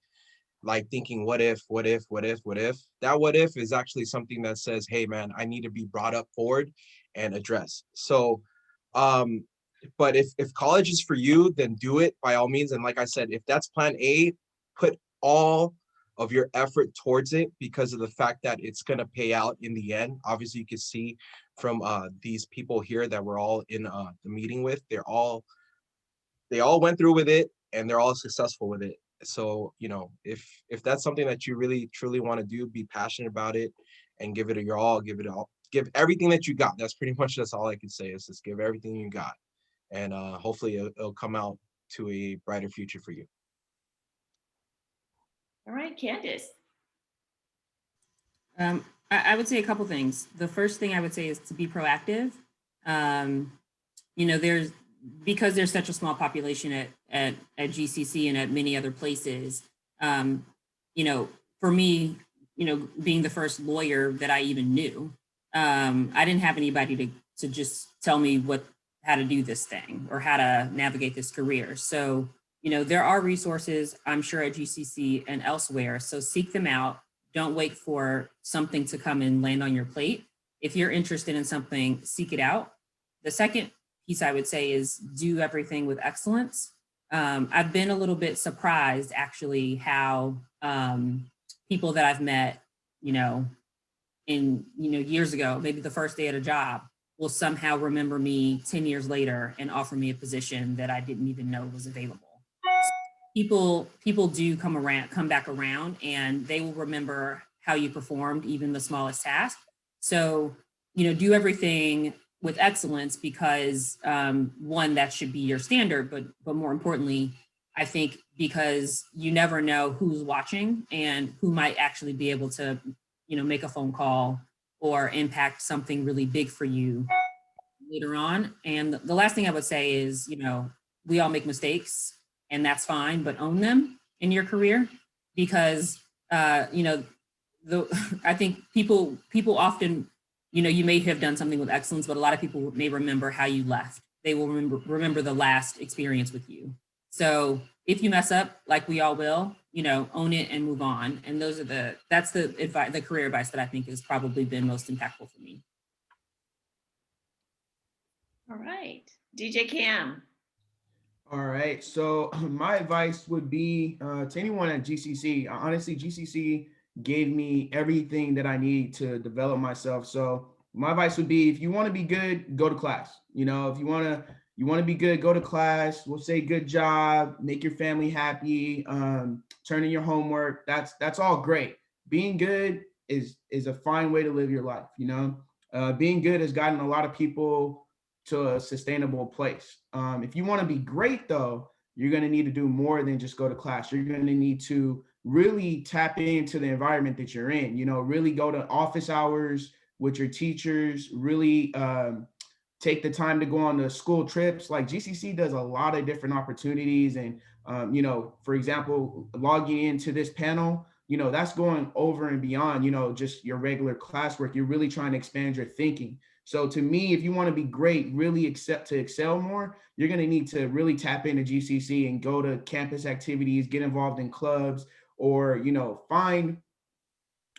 like thinking, what if, that what if is actually something that says, hey man, I need to be brought up forward and addressed. So, but if college is for you, then do it by all means. And like I said, if that's plan A, put all of your effort towards it, because of the fact that it's going to pay out in the end. Obviously, you can see from these people here that we're all in the meeting with, they all went through with it and they're all successful with it. So, you know, if that's something that you really truly want to do, be passionate about it and give it your all, give everything that you got. That's all I can say, is just give everything you got. And hopefully it'll come out to a brighter future for you. All right, Candace. I would say a couple things. The first thing I would say is to be proactive. You know, because there's such a small population at GCC and at many other places, you know, for me, you know, being the first lawyer that I even knew, I didn't have anybody to just tell me how to do this thing or how to navigate this career. So, you know, there are resources, I'm sure, at GCC and elsewhere. So seek them out. Don't wait for something to come and land on your plate. If you're interested in something, seek it out. The second piece piece I would say is do everything with excellence. I've been a little bit surprised actually how people that I've met, years ago, maybe the first day at a job, will somehow remember me 10 years later and offer me a position that I didn't even know was available. People do come back around, and they will remember how you performed, even the smallest task. So, do everything with excellence, because one, that should be your standard, but more importantly, I think because you never know who's watching and who might actually be able to, make a phone call or impact something really big for you later on. And the last thing I would say is, we all make mistakes, and that's fine, but own them in your career, because I think people often, you may have done something with excellence, but a lot of people may remember how you left. They will remember the last experience with you. So if you mess up, like we all will, own it and move on. And that's the career advice that I think has probably been most impactful for me. All right, DJ Cam. All right. So my advice would be to anyone at GCC. Honestly, GCC gave me everything that I need to develop myself. So my advice would be, if you want to be good, go to class. If you want to be good, go to class. We'll say good job, make your family happy, turn in your homework. That's all great. Being good is a fine way to live your life. Being good has gotten a lot of people to a sustainable place. If you want to be great, though, you're going to need to do more than just go to class. You're going to need to really tap into the environment that you're in, really go to office hours with your teachers, really take the time to go on the school trips. Like GCC does a lot of different opportunities. And, for example, logging into this panel, that's going over and beyond, just your regular classwork. You're really trying to expand your thinking. So to me, if you want to be great, really excel more, you're going to need to really tap into GCC and go to campus activities, get involved in clubs, or, find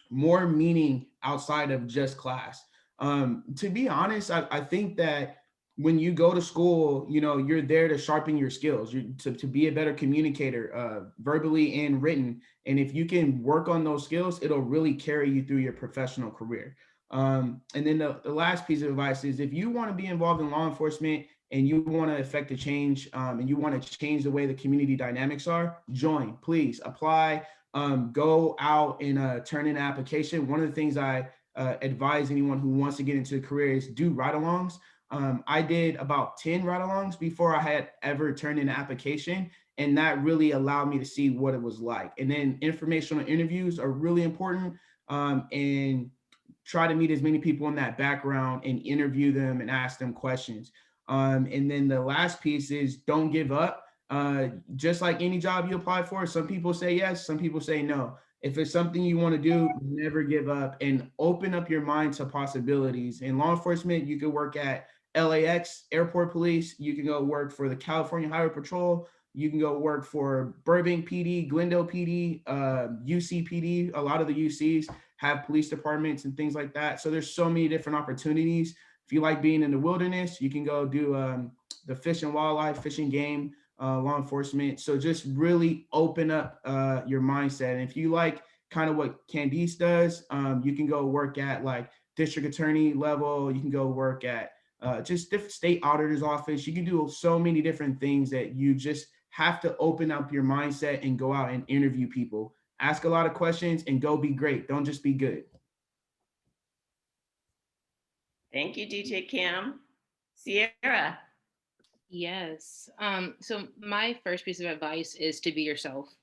more meaning outside of just class. To be honest, I think that when you go to school, you're there to sharpen your skills, to be a better communicator, verbally and written. And if you can work on those skills, it'll really carry you through your professional career. And then the last piece of advice is, if you want to be involved in law enforcement and you want to affect a change, and you want to change the way the community dynamics are, join, please apply, go out and turn in an application. One of the things I advise anyone who wants to get into the career is do ride-alongs. I did about 10 ride-alongs before I had ever turned in an application, and that really allowed me to see what it was like. And then informational interviews are really important, and try to meet as many people in that background and interview them and ask them questions. And then the last piece is, don't give up. Just like any job you apply for, some people say yes, some people say no. If it's something you want to do, never give up and open up your mind to possibilities. In law enforcement, you could work at LAX, Airport Police. You can go work for the California Highway Patrol. You can go work for Burbank PD, Glendale PD, UC PD. A lot of the UCs have police departments and things like that. So there's so many different opportunities. If you like being in the wilderness, you can go do the fish and wildlife, fish and game, law enforcement. So just really open up your mindset. And if you like kind of what Candace does, you can go work at like district attorney level. You can go work at just different state auditor's office. You can do so many different things that you just have to open up your mindset and go out and interview people. Ask a lot of questions and go be great. Don't just be good. Thank you, DJ Cam. Sierra. Yes. So my first piece of advice is to be yourself.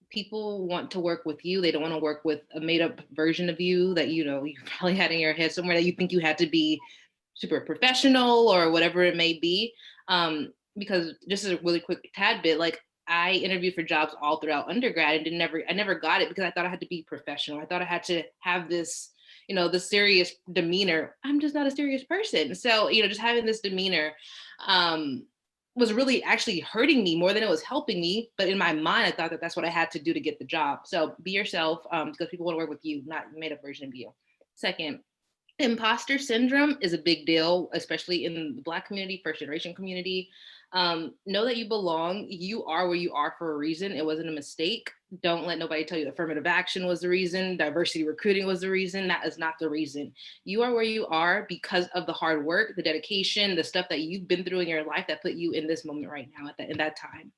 People want to work with you. They don't want to work with a made up version of you that, you probably had in your head somewhere, that you think you had to be super professional or whatever it may be. Because just as a really quick tad bit, like I interviewed for jobs all throughout undergrad and I never got it because I thought I had to be professional. I thought I had to have this, the serious demeanor. I'm just not a serious person. So, just having this demeanor was really actually hurting me more than it was helping me. But in my mind, I thought that that's what I had to do to get the job. So be yourself, because people want to work with you, not made up version of you. Second, Imposter syndrome is a big deal, especially in the Black community, first generation community. Know that you belong. You are where you are for a reason. It wasn't a mistake. Don't let nobody tell you affirmative action was the reason, diversity recruiting was the reason. That is not the reason. You are where you are because of the hard work, the dedication, the stuff that you've been through in your life that put you in this moment right now in that time.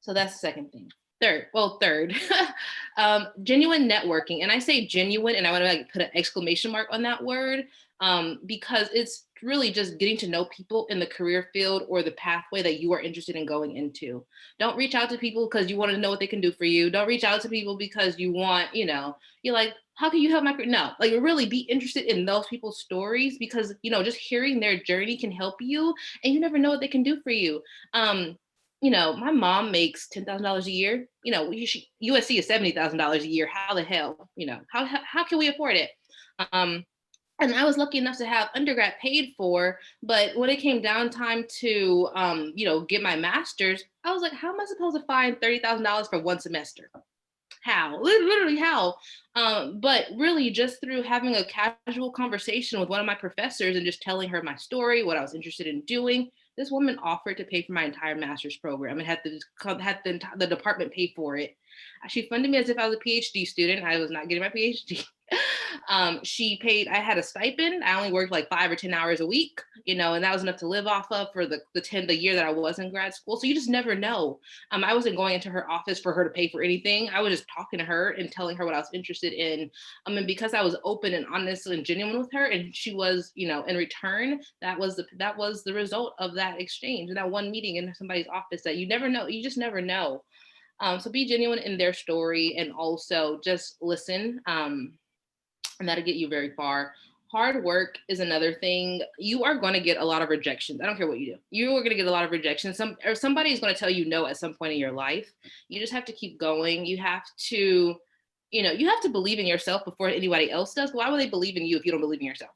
So that's the second thing. Third, genuine networking. And I say genuine, and I want to like put an exclamation mark on that word, because it's really just getting to know people in the career field or the pathway that you are interested in going into. Don't reach out to people because you want to know what they can do for you. Don't reach out to people because you want, you're like, how can you help my career? No, like really be interested in those people's stories, because, just hearing their journey can help you, and you never know what they can do for you. My mom makes $10,000 a year. USC is $70,000 a year. How the hell, how can we afford it? And I was lucky enough to have undergrad paid for, but when it came down time to, get my master's, I was like, how am I supposed to find $30,000 for one semester? How? Literally how? But really just through having a casual conversation with one of my professors and just telling her my story, what I was interested in doing, this woman offered to pay for my entire master's program and had the department pay for it. She funded me as if I was a PhD student. I was not getting my PhD. She paid, I had a stipend. I only worked like 5 or 10 hours a week, and that was enough to live off of for the year that I was in grad school. So you just never know. I wasn't going into her office for her to pay for anything. I was just talking to her and telling her what I was interested in. And because I was open and honest and genuine with her, and she was, in return, that was the result of that exchange and that one meeting in somebody's office that you never know. You just never know. So be genuine in their story and also just listen. And that'll get you very far. Hard work is another thing. You are going to get a lot of rejections. I don't care what you do. You are going to get a lot of rejections. Somebody is going to tell you no at some point in your life. You just have to keep going. You have to, believe in yourself before anybody else does. Why would they believe in you if you don't believe in yourself?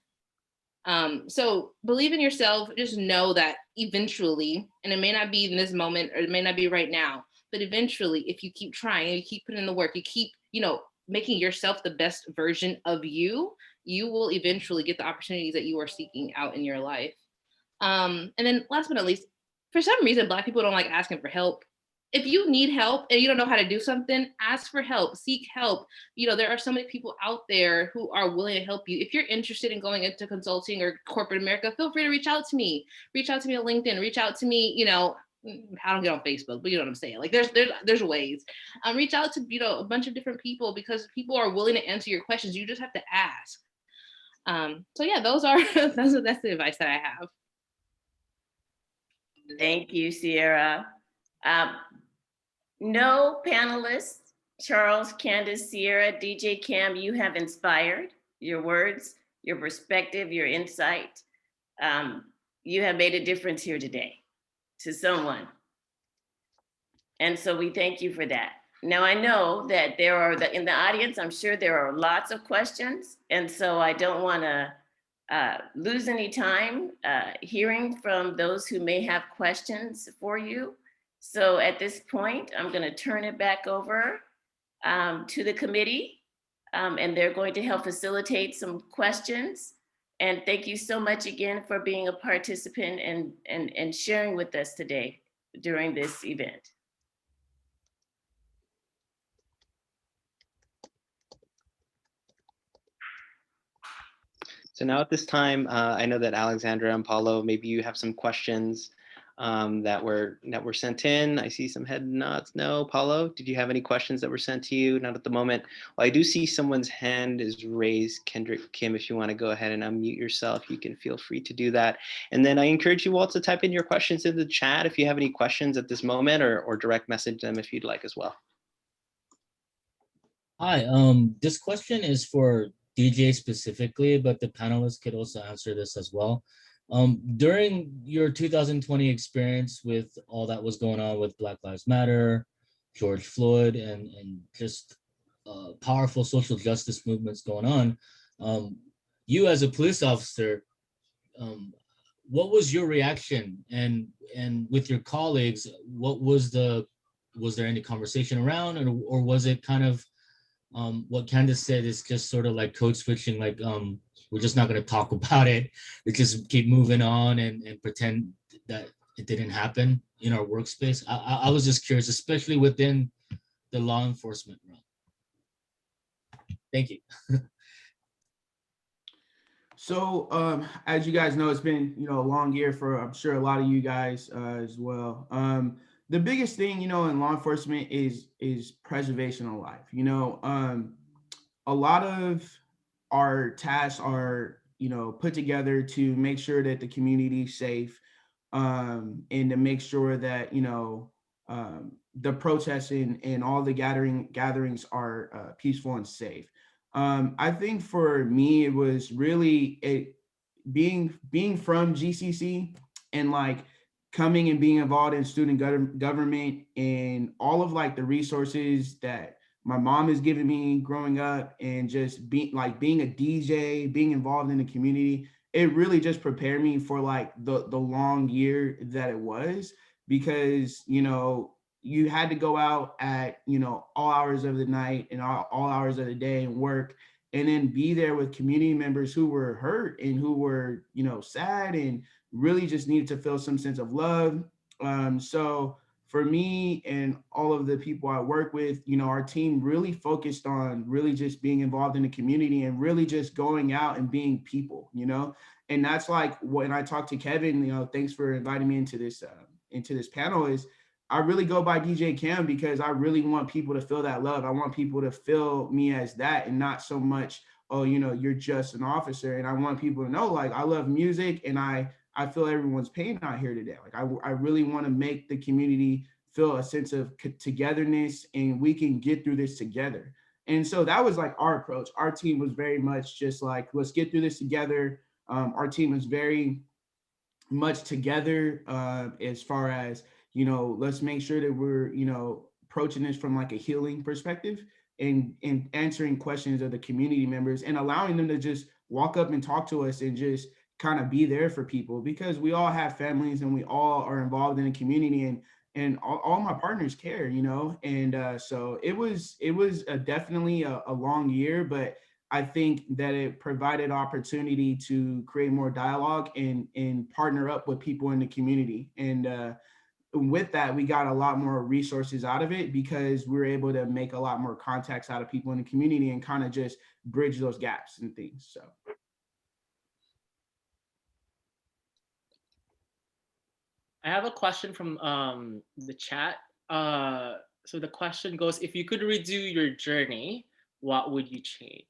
So believe in yourself. Just know that eventually, and it may not be in this moment or it may not be right now, but eventually, if you keep trying, you keep putting in the work, you keep, making yourself the best version of you, you will eventually get the opportunities that you are seeking out in your life. And then last but not least, for some reason, Black people don't like asking for help. If you need help and you don't know how to do something, ask for help, seek help. There are so many people out there who are willing to help you. If you're interested in going into consulting or corporate America, feel free to reach out to me. Reach out to me on LinkedIn, reach out to me, I don't get on Facebook, but you know what I'm saying? Like there's ways. Reach out to, a bunch of different people because people are willing to answer your questions. You just have to ask. So yeah, that's the advice that I have. Thank you, Sierra. No panelists, Charles, Candace, Sierra, DJ Cam, you have inspired. Your words, your perspective, your insight. You have made a difference here today to someone. And so we thank you for that. Now I know that there are, in the audience, I'm sure there are lots of questions. And so I don't wanna lose any time hearing from those who may have questions for you. So at this point, I'm gonna turn it back over to the committee and they're going to help facilitate some questions. And thank you so much again for being a participant and sharing with us today during this event. So now at this time, I know that Alexandra and Paulo, maybe you have some questions that were sent in. I see some head nods. No, Paulo, did you have any questions that were sent to you? Not at the moment. Well, I do see someone's hand is raised. Kendrick Kim, if you want to go ahead and unmute yourself, you can feel free to do that. And then I encourage you all to type in your questions in the chat if you have any questions at this moment, or direct message them if you'd like as well. Hi, this question is for DJ specifically, but the panelists could also answer this as well. During your 2020 experience with all that was going on with Black Lives Matter, George Floyd, and just powerful social justice movements going on, you as a police officer, what was your reaction? And with your colleagues, was there any conversation around, or was it kind of what Candace said is just sort of like code switching, like we're just not going to talk about it. We just keep moving on and pretend that it didn't happen in our workspace. I was just curious, especially within the law enforcement realm. Thank you. So as you guys know, it's been, a long year for, I'm sure, a lot of you guys as well. The biggest thing, in law enforcement is preservation of life. A lot of our tasks are, put together to make sure that the community is safe, and to make sure that, the protests and all the gatherings are peaceful and safe. I think for me, it was really being from GCC and like coming and being involved in student government and all of like the resources that my mom has given me growing up, and just being a DJ, being involved in the community. It really just prepared me for like the long year that it was, because you had to go out at all hours of the night and all hours of the day and work, and then be there with community members who were hurt and who were sad and really just needed to feel some sense of love. So for me and all of the people I work with, our team really focused on really just being involved in the community and really just going out and being people, and that's like when I talked to Kevin, thanks for inviting me into this panel, is I really go by DJ Cam because I really want people to feel that love. I want people to feel me as that, and not so much, oh, you're just an officer. And I want people to know, like, I love music and I feel everyone's pain out here today. Like I really want to make the community feel a sense of togetherness, and we can get through this together. And so that was like our approach. Our team was very much just like, let's get through this together. Our team is very much together as far as, let's make sure that we're, approaching this from like a healing perspective, and answering questions of the community members and allowing them to just walk up and talk to us and just kind of be there for people, because we all have families and we all are involved in the community, and all my partners care, and so it was definitely a long year, but I think that it provided opportunity to create more dialogue and partner up with people in the community. And with that, we got a lot more resources out of it, because we were able to make a lot more contacts out of people in the community and kind of just bridge those gaps and things. So. I have a question from the chat. So the question goes, if you could redo your journey, what would you change?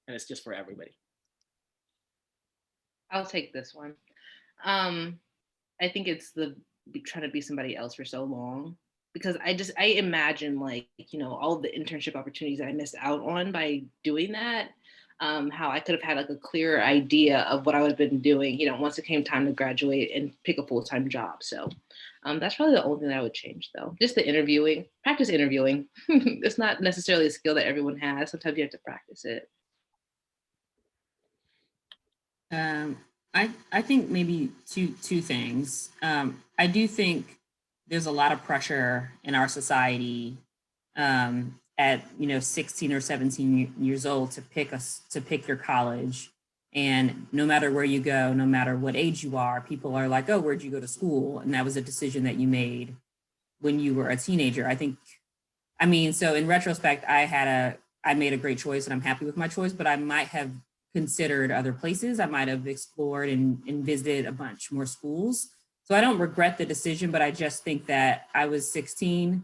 And it's just for everybody. I'll take this one. I think it's trying to be somebody else for so long, because I imagine like, all of the internship opportunities that I missed out on by doing that, how I could have had like a clearer idea of what I would have been doing, once it came time to graduate and pick a full-time job. So that's probably the only thing that I would change, though. Just the interviewing, practice interviewing. It's not necessarily a skill that everyone has. Sometimes you have to practice it. I think maybe two things. I do think there's a lot of pressure in our society at 16 or 17 years old to pick your college, and no matter where you go, no matter what age you are, people are like, oh, where'd you go to school? And that was a decision that you made when you were a teenager. So in retrospect, I made a great choice and I'm happy with my choice, but I might have considered other places. I might have explored and visited a bunch more schools. So I don't regret the decision, but I just think that I was 16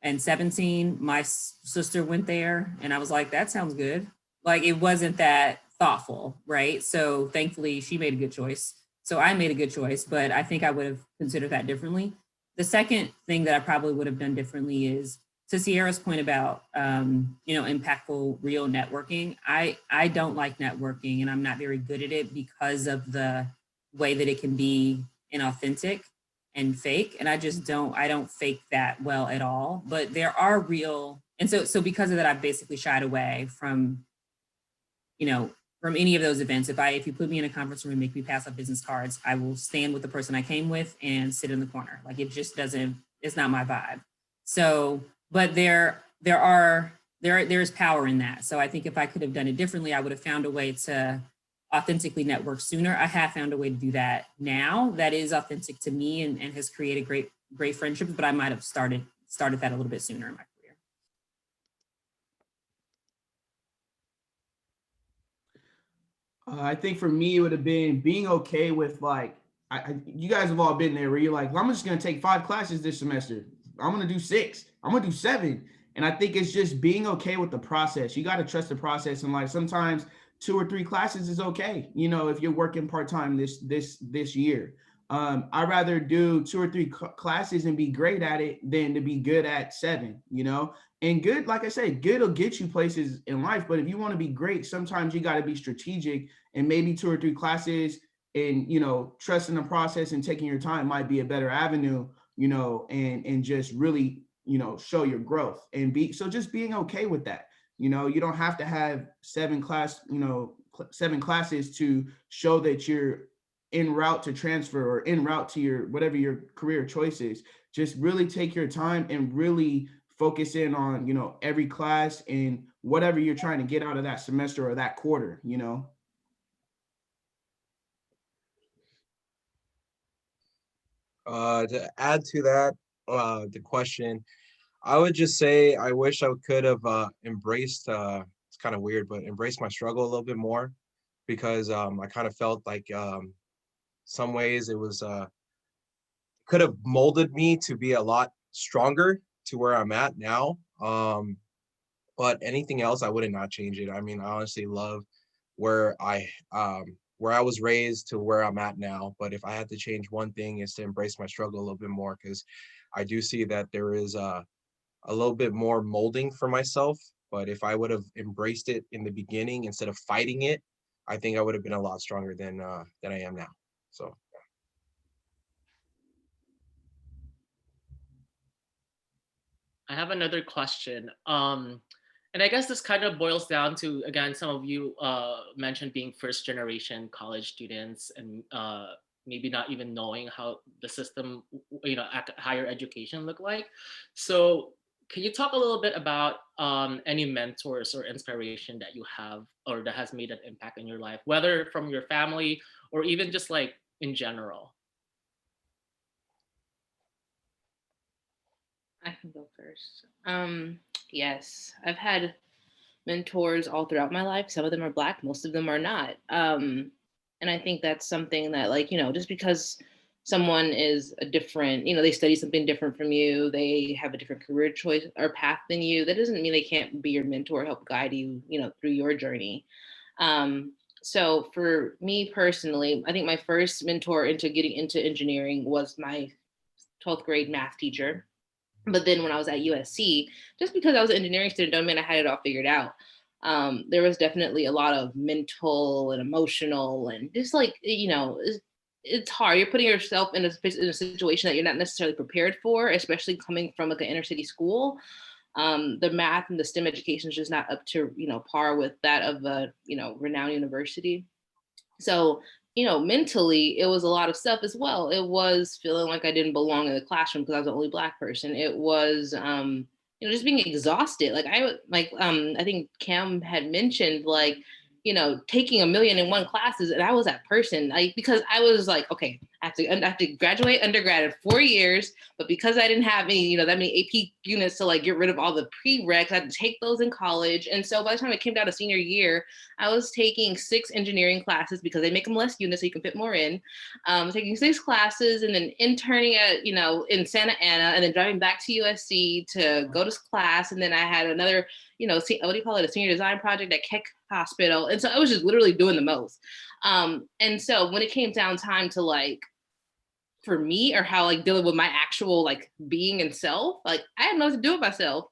and 17. My sister went there and I was like, that sounds good. Like, it wasn't that thoughtful, right? So thankfully she made a good choice. So I made a good choice, but I think I would have considered that differently. The second thing that I probably would have done differently is, to Sierra's point about, impactful, real networking. I don't like networking, and I'm not very good at it because of the way that it can be inauthentic and fake. And I don't fake that well at all, but there are real. And so because of that, I basically shied away from any of those events. If you put me in a conference room and make me pass out business cards, I will stand with the person I came with and sit in the corner. Like, it's not my vibe. So, but there are there's power in that. So I think if I could have done it differently, I would have found a way to authentically network sooner. I have found a way to do that now that is authentic to me and has created great friendships, but I might have started that a little bit sooner in my career. I think for me, it would have been being okay with like, you guys have all been there where you're like, well, I'm just going to take 5 classes this semester. I'm going to do 6. I'm going to do 7. And I think it's just being okay with the process. You got to trust the process in life. Sometimes 2 or 3 classes is okay. You know, if you're working part-time this year, I'd rather do 2 or 3 classes and be great at it than to be good at 7, you know, and good, like I said, good will get you places in life. But if you want to be great, sometimes you got to be strategic, and maybe 2 or 3 classes and, you know, trusting the process and taking your time might be a better avenue, you know, and just really, you know, show your growth and just being okay with that. You know, you don't have to have 7 classes to show that you're en route to transfer or en route to your, whatever your career choice is. Just really take your time and really focus in on, you know, every class and whatever you're trying to get out of that semester or that quarter, you know. To add to that, the question, I would just say I wish I could have embraced, it's kind of weird, but embraced my struggle a little bit more, because I kind of felt like some ways it was could have molded me to be a lot stronger to where I'm at now. But anything else, I would not change it. I mean, I honestly love where I was raised to where I'm at now. But if I had to change one thing, is to embrace my struggle a little bit more, because I do see that there is a little bit more molding for myself. But if I would have embraced it in the beginning instead of fighting it, I think I would have been a lot stronger than I am now. So. I have another question. And I guess this kind of boils down to, again, some of you mentioned being first generation college students and maybe not even knowing how the system, you know, higher education look like. So can you talk a little bit about any mentors or inspiration that you have or that has made an impact in your life, whether from your family or even just like in general? I can go first. Yes, I've had mentors all throughout my life. Some of them are Black, most of them are not. And I think that's something that, like, you know, just because someone is a different, you know, they study something different from you, they have a different career choice or path than you, that doesn't mean they can't be your mentor, help guide you, you know, through your journey. So for me personally, I think my first mentor into getting into engineering was my 12th grade math teacher. But then when I was at USC, just because I was an engineering student, don't mean I had it all figured out. There was definitely a lot of mental and emotional and just like, you know, it's hard. You're putting yourself in a situation that you're not necessarily prepared for, especially coming from like an inner city school. The math and the STEM education is just not up to, you know, par with that of a, you know, renowned university. So, you know, mentally, it was a lot of stuff as well. It was feeling like I didn't belong in the classroom because I was the only Black person. It was, you know, just being exhausted. I think Cam had mentioned, like, you know, taking 1,000,001 classes, and I was that person, like, because I was like, okay, I have to graduate undergrad in 4 years, but because I didn't have any, you know, that many AP units to like get rid of all the prereqs, I had to take those in college. And so by the time it came down to senior year, I was taking 6 engineering classes because they make them less units so you can fit more in. Taking 6 classes and then interning at, you know, in Santa Ana, and then driving back to USC to go to class. And then I had another, you know, what do you call it? A senior design project at Keck Hospital. And so I was just literally doing the most. And so when it came down time to like, for me, or how like dealing with my actual like being and self, like I didn't know what to do with myself.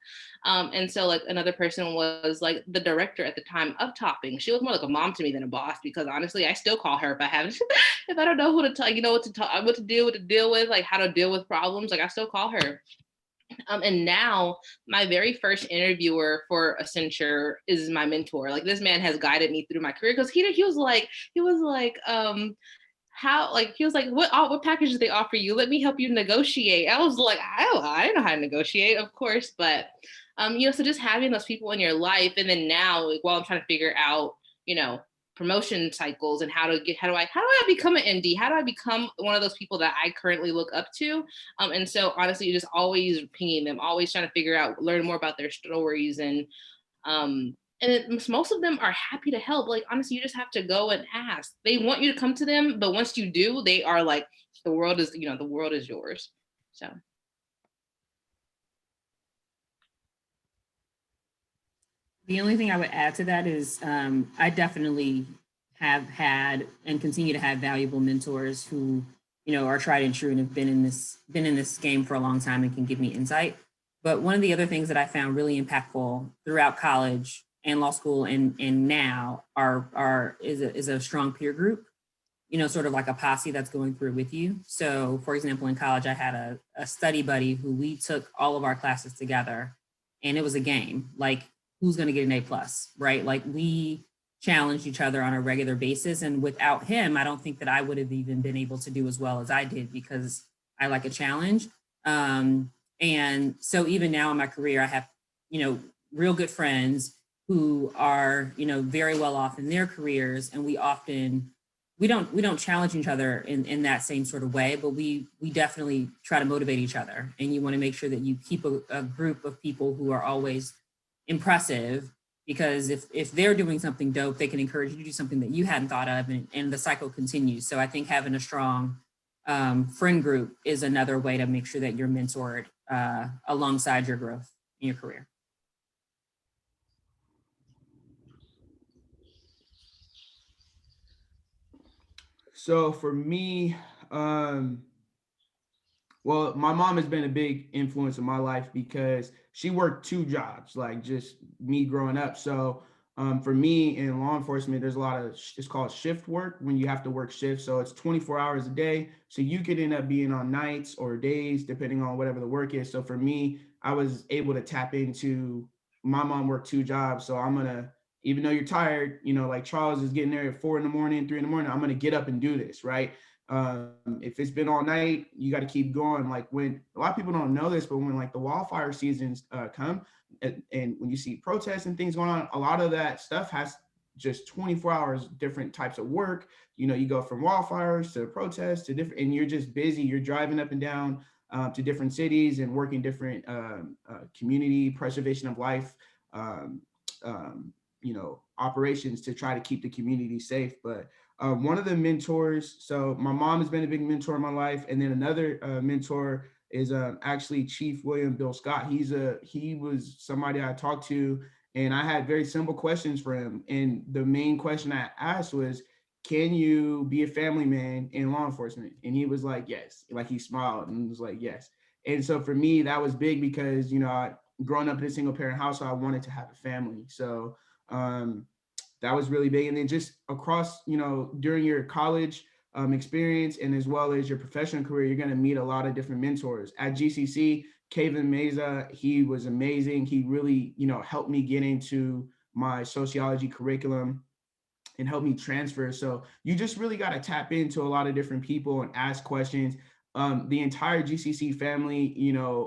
And so like another person was like the director at the time of Topping. She was more like a mom to me than a boss, because honestly, I still call her if I haven't, if I don't know who to tell, you know, what to talk, what to deal with, like how to deal with problems. Like I still call her. And now my very first interviewer for Accenture is my mentor. Like this man has guided me through my career, because he was like, how, like, he was like, what package did they offer you? Let me help you negotiate. I was like, I don't know how to negotiate, of course, but so just having those people in your life, and then now, like, while I'm trying to figure out, promotion cycles and how do I become an ND? How do I become one of those people that I currently look up to? And so honestly, just always pinging them, always trying to figure out, learn more about their stories, and most of them are happy to help. Like, honestly, you just have to go and ask. They want you to come to them, but once you do, they are like, the world is yours. So. The only thing I would add to that is I definitely have had and continue to have valuable mentors who, are tried and true and have been in this game for a long time and can give me insight. But one of the other things that I found really impactful throughout college and law school and now is a strong peer group, sort of like a posse that's going through with you. So for example, in college, I had a study buddy who we took all of our classes together, and it was a game, like who's going to get an A+, right? Like we challenged each other on a regular basis. And without him, I don't think that I would have even been able to do as well as I did, because I like a challenge. And so even now in my career, I have, real good friends who are, very well off in their careers. And we don't challenge each other in that same sort of way, but we definitely try to motivate each other. And you want to make sure that you keep a group of people who are always impressive, because if they're doing something dope, they can encourage you to do something that you hadn't thought of, and the cycle continues. So I think having a strong friend group is another way to make sure that you're mentored alongside your growth in your career. So for me, well, my mom has been a big influence in my life because she worked 2 jobs, like just me growing up. So for me in law enforcement, there's a lot of, it's called shift work, when you have to work shifts. So it's 24 hours a day. So you could end up being on nights or days, depending on whatever the work is. So for me, I was able to tap into, my mom worked 2 jobs. So I'm going to, even though you're tired, like Charles is getting there at 4 a.m, 3 a.m, I'm going to get up and do this, right? If it's been all night, you got to keep going. Like, when a lot of people don't know this, but when like the wildfire seasons come and when you see protests and things going on, a lot of that stuff has just 24 hours, different types of work. You go from wildfires to protests to different, and you're just busy. You're driving up and down to different cities and working different community preservation of life, operations to try to keep the community safe. But one of the mentors, so my mom has been a big mentor in my life, and then another mentor is actually Chief William Bill Scott. He was somebody I talked to, and I had very simple questions for him. And the main question I asked was, can you be a family man in law enforcement? And he was like, yes. Like, he smiled and was like, yes. And so for me, that was big because, growing up in a single parent household, I wanted to have a family. So that was really big. And then just across, during your college experience and as well as your professional career, you're going to meet a lot of different mentors. At GCC, Kevin Meza, he was amazing. He really, helped me get into my sociology curriculum and helped me transfer. So you just really got to tap into a lot of different people and ask questions. The entire GCC family,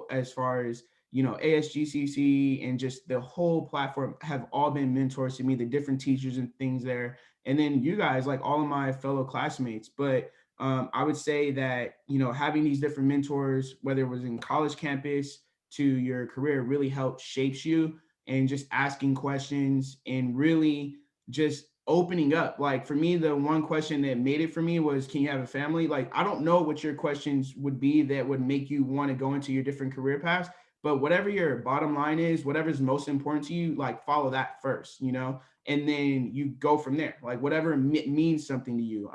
as far as ASGCC and just the whole platform have all been mentors to me, the different teachers and things there. And then you guys, like all of my fellow classmates. But I would say that, having these different mentors, whether it was in college campus to your career, really helped shapes you, and just asking questions and really just opening up. Like, for me, the one question that made it for me was, can you have a family? Like, I don't know what your questions would be that would make you want to go into your different career paths. But whatever your bottom line is, whatever's most important to you, like, follow that first, and then you go from there, like whatever means something to you.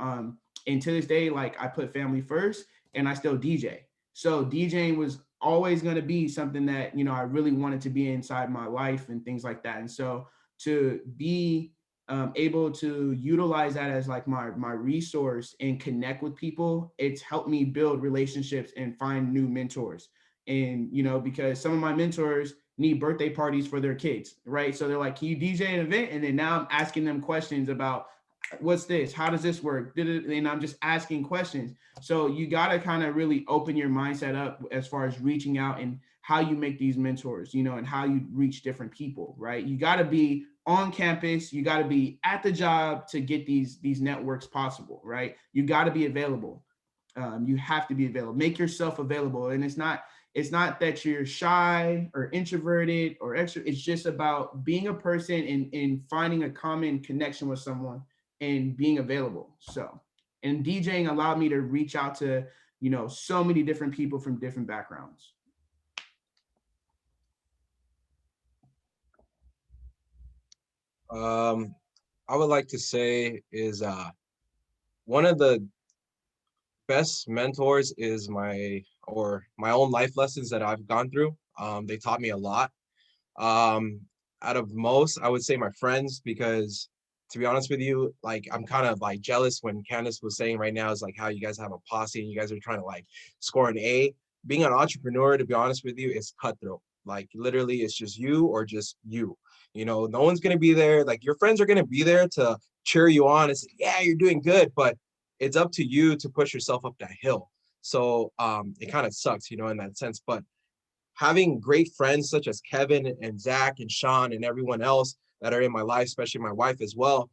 And to this day, like, I put family first, and I still DJ. So DJing was always going to be something that, I really wanted to be inside my life and things like that. And so to be able to utilize that as like my resource and connect with people, it's helped me build relationships and find new mentors. And, because some of my mentors need birthday parties for their kids, right? So they're like, can you DJ an event? And then now I'm asking them questions about what's this? How does this work? And I'm just asking questions. So you got to kind of really open your mindset up as far as reaching out and how you make these mentors, you know, and how you reach different people, right? You got to be on campus. You got to be at the job to get these networks possible, right? You got to be available. You have to be available. Make yourself available. And it's not that you're shy or introverted or extra. It's just about being a person and finding a common connection with someone and being available. So, and DJing allowed me to reach out to, you know, so many different people from different backgrounds. I would like to say is one of the best mentors is my own life lessons that I've gone through. They taught me a lot. Out of most, I would say my friends, because to be honest with you, like I'm kind of like jealous when Candace was saying right now is like how you guys have a posse and you guys are trying to like score an A. Being an entrepreneur, to be honest with you, is cutthroat. Like literally, it's just you or just you. You know, no one's gonna be there. Like your friends are gonna be there to cheer you on and say, yeah, you're doing good, but it's up to you to push yourself up that hill. So it kind of sucks, you know, in that sense. But having great friends such as Kevin and Zach and Sean and everyone else that are in my life, especially my wife as well,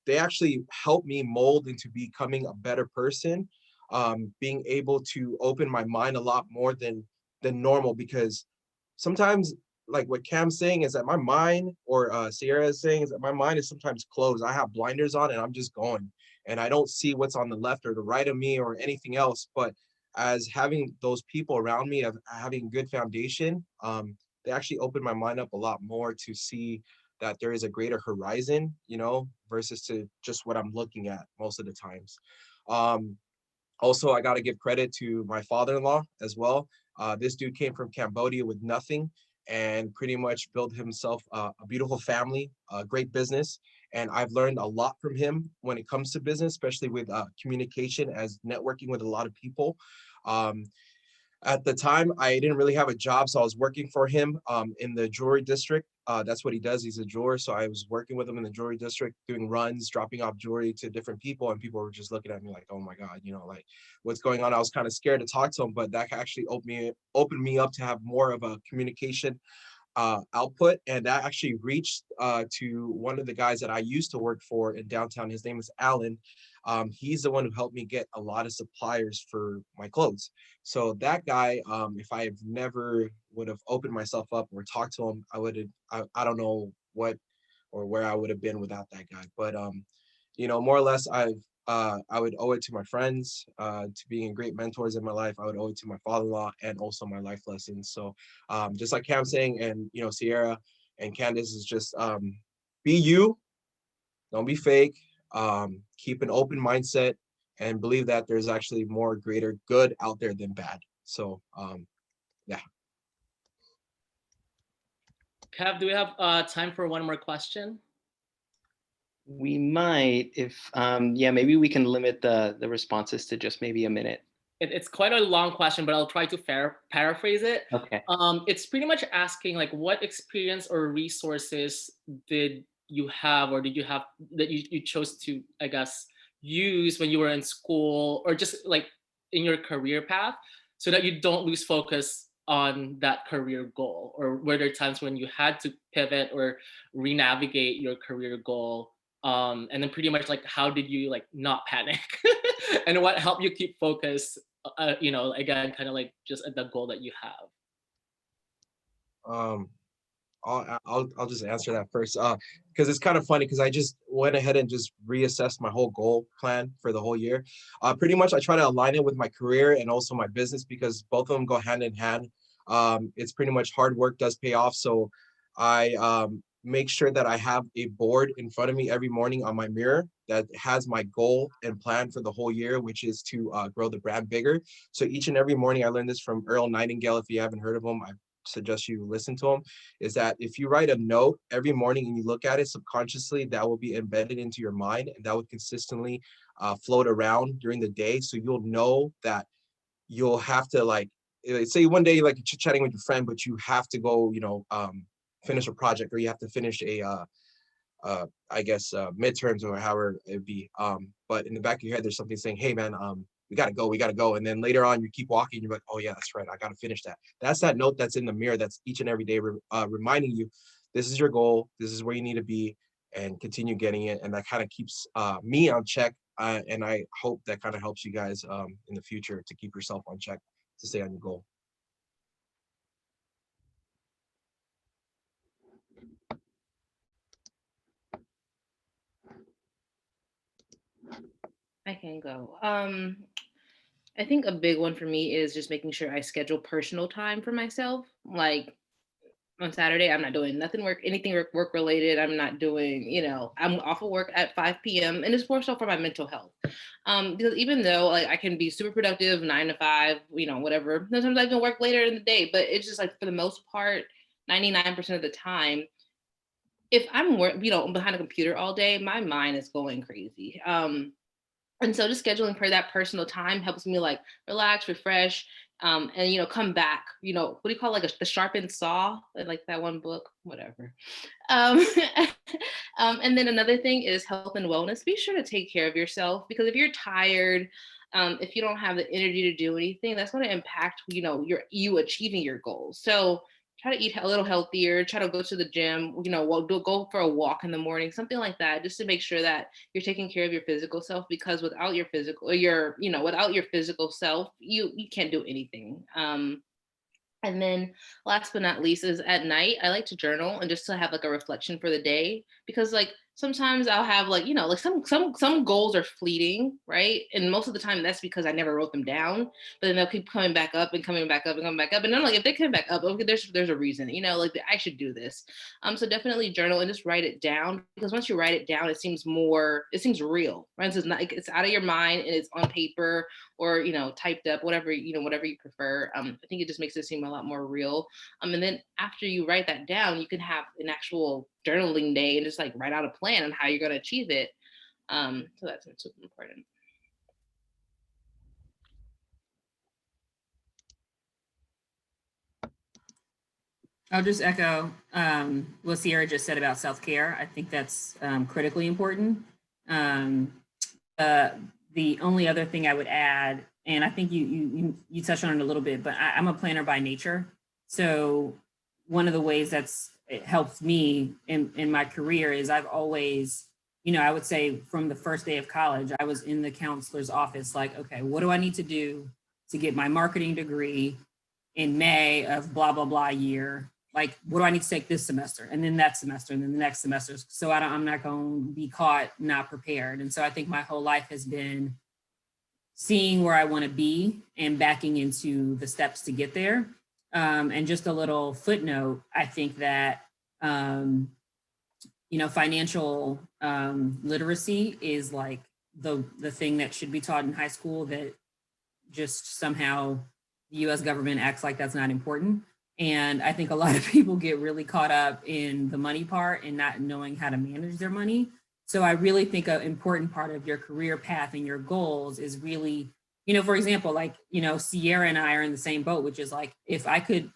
they actually help me mold into becoming a better person, being able to open my mind a lot more than normal, because sometimes like what Cam's saying is that my mind, or Sierra is saying, is that my mind is sometimes closed. I have blinders on and I'm just going, and I don't see what's on the left or the right of me or anything else. But as having those people around me, of having a good foundation, they actually opened my mind up a lot more to see that there is a greater horizon, you know, versus to just what I'm looking at most of the times. Also, I got to give credit to my father-in-law as well. This dude came from Cambodia with nothing and pretty much built himself a beautiful family, a great business. And I've learned a lot from him when it comes to business, especially with communication, as networking with a lot of people. At the time, I didn't really have a job, so I was working for him in the jewelry district. That's what he does. He's a jeweler. So I was working with him in the jewelry district, doing runs, dropping off jewelry to different people. And people were just looking at me like, oh my God, you know, like what's going on? I was kind of scared to talk to him, but that actually opened me up to have more of a communication output. And that actually reached to one of the guys that I used to work for in downtown. His name is Alan. He's the one who helped me get a lot of suppliers for my clothes. So that guy, if I have never would have opened myself up or talked to him, I don't know what or where I would have been without that guy. But you know, more or less, I would owe it to my friends, to being great mentors in my life. I would owe it to my father-in-law and also my life lessons. So just like Cam saying, and you know, Sierra and Candace is just be you, don't be fake, keep an open mindset, and believe that there's actually more greater good out there than bad. So yeah. Kev, do we have time for one more question? We might, if yeah, maybe we can limit the responses to just maybe a minute. It's quite a long question, but I'll try to paraphrase it. Okay. It's pretty much asking like, what experience or resources did you have, or did you have that you chose to, I guess, use when you were in school, or just like in your career path, so that you don't lose focus on that career goal? Or were there times when you had to pivot or re-navigate your career goal? And then pretty much like, how did you like not panic and what helped you keep focus, you know, again, kind of like just at the goal that you have? I'll just answer that first, because it's kind of funny, because I just went ahead and just reassessed my whole goal plan for the whole year. Pretty much I try to align it with my career and also my business, because both of them go hand in hand. It's pretty much hard work does pay off. So I make sure that I have a board in front of me every morning on my mirror that has my goal and plan for the whole year, which is to grow the brand bigger. So each and every morning, I learned this from Earl Nightingale. If you haven't heard of him, I suggest you listen to him. Is that if you write a note every morning and you look at it subconsciously, that will be embedded into your mind, and that would consistently float around during the day. So you'll know that you'll have to, like, say one day like you're chatting with your friend, but you have to go, you know, finish a project, or you have to finish a I guess midterms or however it'd be. But in the back of your head, there's something saying, hey man, we gotta go. And then later on you keep walking, you're like, oh yeah, that's right, I gotta finish that. That's that note that's in the mirror that's each and every day reminding you, this is your goal, this is where you need to be, and continue getting it. And that kind of keeps me on check. And I hope that kind of helps you guys in the future to keep yourself on check, to stay on your goal. I can go. I think a big one for me is just making sure I schedule personal time for myself. Like on Saturday, I'm not doing anything work related. I'm not doing, I'm off of work at 5 p.m. and it's more so for my mental health. Because even though like I can be super productive 9 to 5, whatever, sometimes I can work later in the day, but it's just like for the most part, 99% of the time, if I'm behind a computer all day, my mind is going crazy. And so just scheduling for that personal time helps me like relax, refresh, and come back. What do you call the sharpened saw? Like that one book, whatever. And then another thing is health and wellness. Be sure to take care of yourself, because if you're tired, if you don't have the energy to do anything, that's going to impact you achieving your goals. So try to eat a little healthier, try to go to the gym, go for a walk in the morning, something like that, just to make sure that you're taking care of your physical self, because without your physical self, you can't do anything. And then last but not least is at night, I like to journal and just to have like a reflection for the day, because like sometimes I'll have like, some goals are fleeting, right? And most of the time that's because I never wrote them down, but then they'll keep coming back up and coming back up and coming back up. And then like, if they come back up, okay, there's a reason, like I should do this. So definitely journal and just write it down, because once you write it down, it seems real, right? So it's out of your mind and it's on paper or, typed up, whatever you prefer. I think it just makes it seem a lot more real. And then after you write that down, you can have an actual journaling day and just like write out a plan on how you're going to achieve it. So that's super important. I'll just echo what Sierra just said about self-care. I think that's critically important. The only other thing I would add, and I think you touched on it a little bit, but I'm a planner by nature. So one of the ways it helps me in my career is I've always, I would say from the first day of college, I was in the counselor's office like, okay, what do I need to do to get my marketing degree in May of blah, blah, blah year? Like, what do I need to take this semester and then that semester and then the next semester? So I'm not going to be caught not prepared. And so I think my whole life has been seeing where I want to be and backing into the steps to get there. And just a little footnote, I think that, financial literacy is like the thing that should be taught in high school that just somehow the US government acts like that's not important. And I think a lot of people get really caught up in the money part and not knowing how to manage their money. So I really think an important part of your career path and your goals is really, for example, like, Sierra and I are in the same boat, which is like, if I could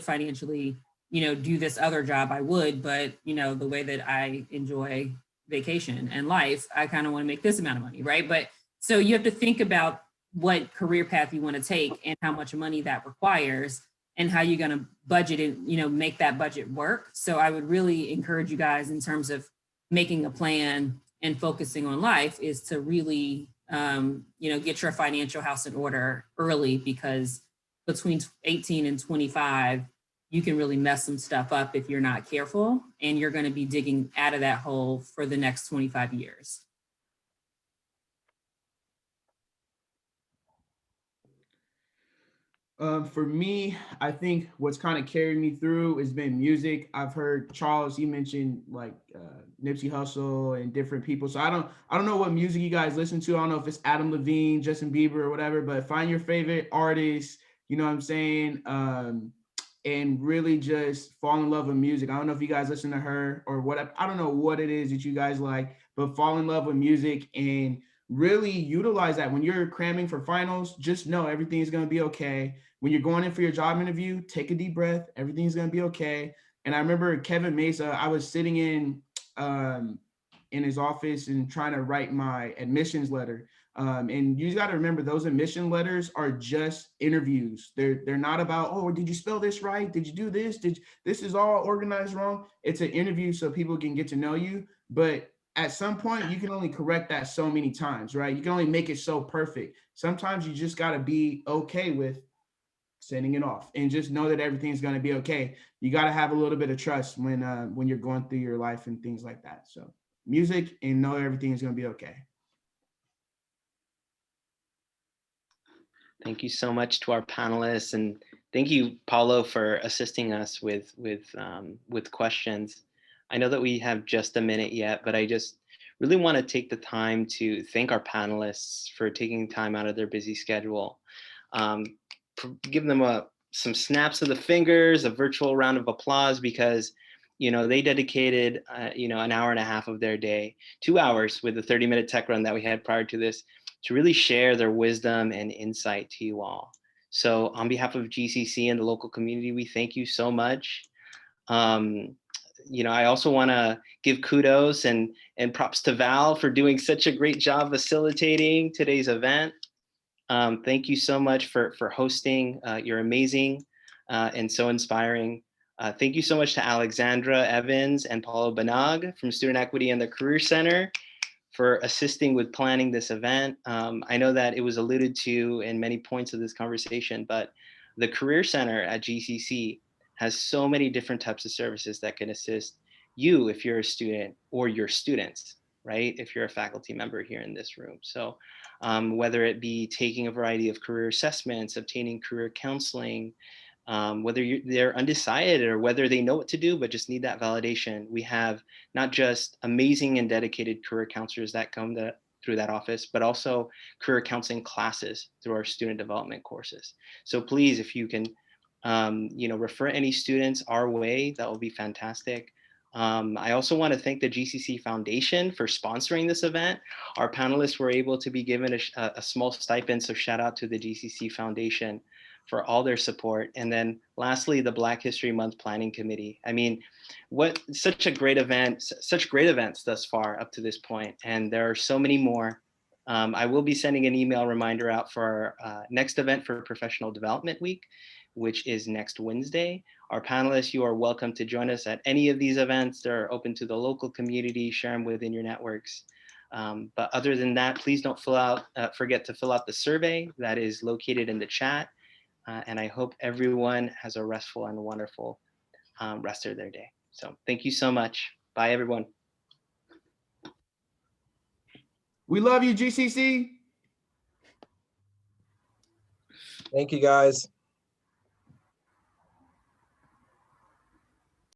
financially, do this other job, I would, but, the way that I enjoy vacation and life, I kind of want to make this amount of money, right? But so you have to think about what career path you want to take and how much money that requires and how you're going to budget and, make that budget work. So I would really encourage you guys in terms of making a plan and focusing on life is to really, get your financial house in order early, because between 18 and 25, you can really mess some stuff up if you're not careful, and you're going to be digging out of that hole for the next 25 years. For me, I think what's kind of carried me through has been music. I've heard Charles, you mentioned like Nipsey Hussle and different people. So I don't know what music you guys listen to. I don't know if it's Adam Levine, Justin Bieber or whatever, but find your favorite artist, you know what I'm saying? And really just fall in love with music. I don't know if you guys listen to her or what, I don't know what it is that you guys like, but fall in love with music and really utilize that. When you're cramming for finals, just know everything is going to be okay. When you're going in for your job interview, take a deep breath. Everything's going to be okay. And I remember Kevin Mesa, I was sitting in in his office and trying to write my admissions letter. And you got to remember, those admission letters are just interviews. They're not about, oh, did you spell this right? Did you do this? This is all organized wrong? It's an interview so people can get to know you. But at some point, you can only correct that so many times, right? You can only make it so perfect. Sometimes you just got to be okay with sending it off and just know that everything's going to be okay. You got to have a little bit of trust when you're going through your life and things like that. So music, and know everything is going to be okay. Thank you so much to our panelists, and thank you, Paulo, for assisting us with questions. I know that we have just a minute yet, but I just really want to take the time to thank our panelists for taking time out of their busy schedule. Give them some snaps of the fingers, a virtual round of applause, because they dedicated an hour and a half of their day, 2 hours with the 30-minute tech run that we had prior to this, to really share their wisdom and insight to you all. So on behalf of GCC and the local community, we thank you so much. I also want to give kudos and props to Val for doing such a great job facilitating today's event. Thank you so much for hosting. You're amazing and so inspiring. Thank you so much to Alexandra Evans and Paulo Banag from Student Equity and the Career Center for assisting with planning this event. I know that it was alluded to in many points of this conversation, but the Career Center at GCC has so many different types of services that can assist you if you're a student, or your students, right? If you're a faculty member here in this room. So whether it be taking a variety of career assessments, obtaining career counseling, whether they're undecided or whether they know what to do but just need that validation, we have not just amazing and dedicated career counselors that come through that office, but also career counseling classes through our student development courses. So please, if you can, refer any students our way, that will be fantastic. I also want to thank the GCC Foundation for sponsoring this event. Our panelists were able to be given a small stipend, so shout out to the GCC Foundation for all their support. And then lastly, the Black History Month Planning Committee. I mean, such a great event, such great events thus far up to this point, and there are so many more. I will be sending an email reminder out for our next event for Professional Development Week, which is next Wednesday. Our panelists, you are welcome to join us at any of these events. They're open to the local community, share them within your networks. But other than that, please don't forget to fill out the survey that is located in the chat. And I hope everyone has a restful and wonderful rest of their day. So thank you so much. Bye, everyone. We love you, GCC. Thank you, guys.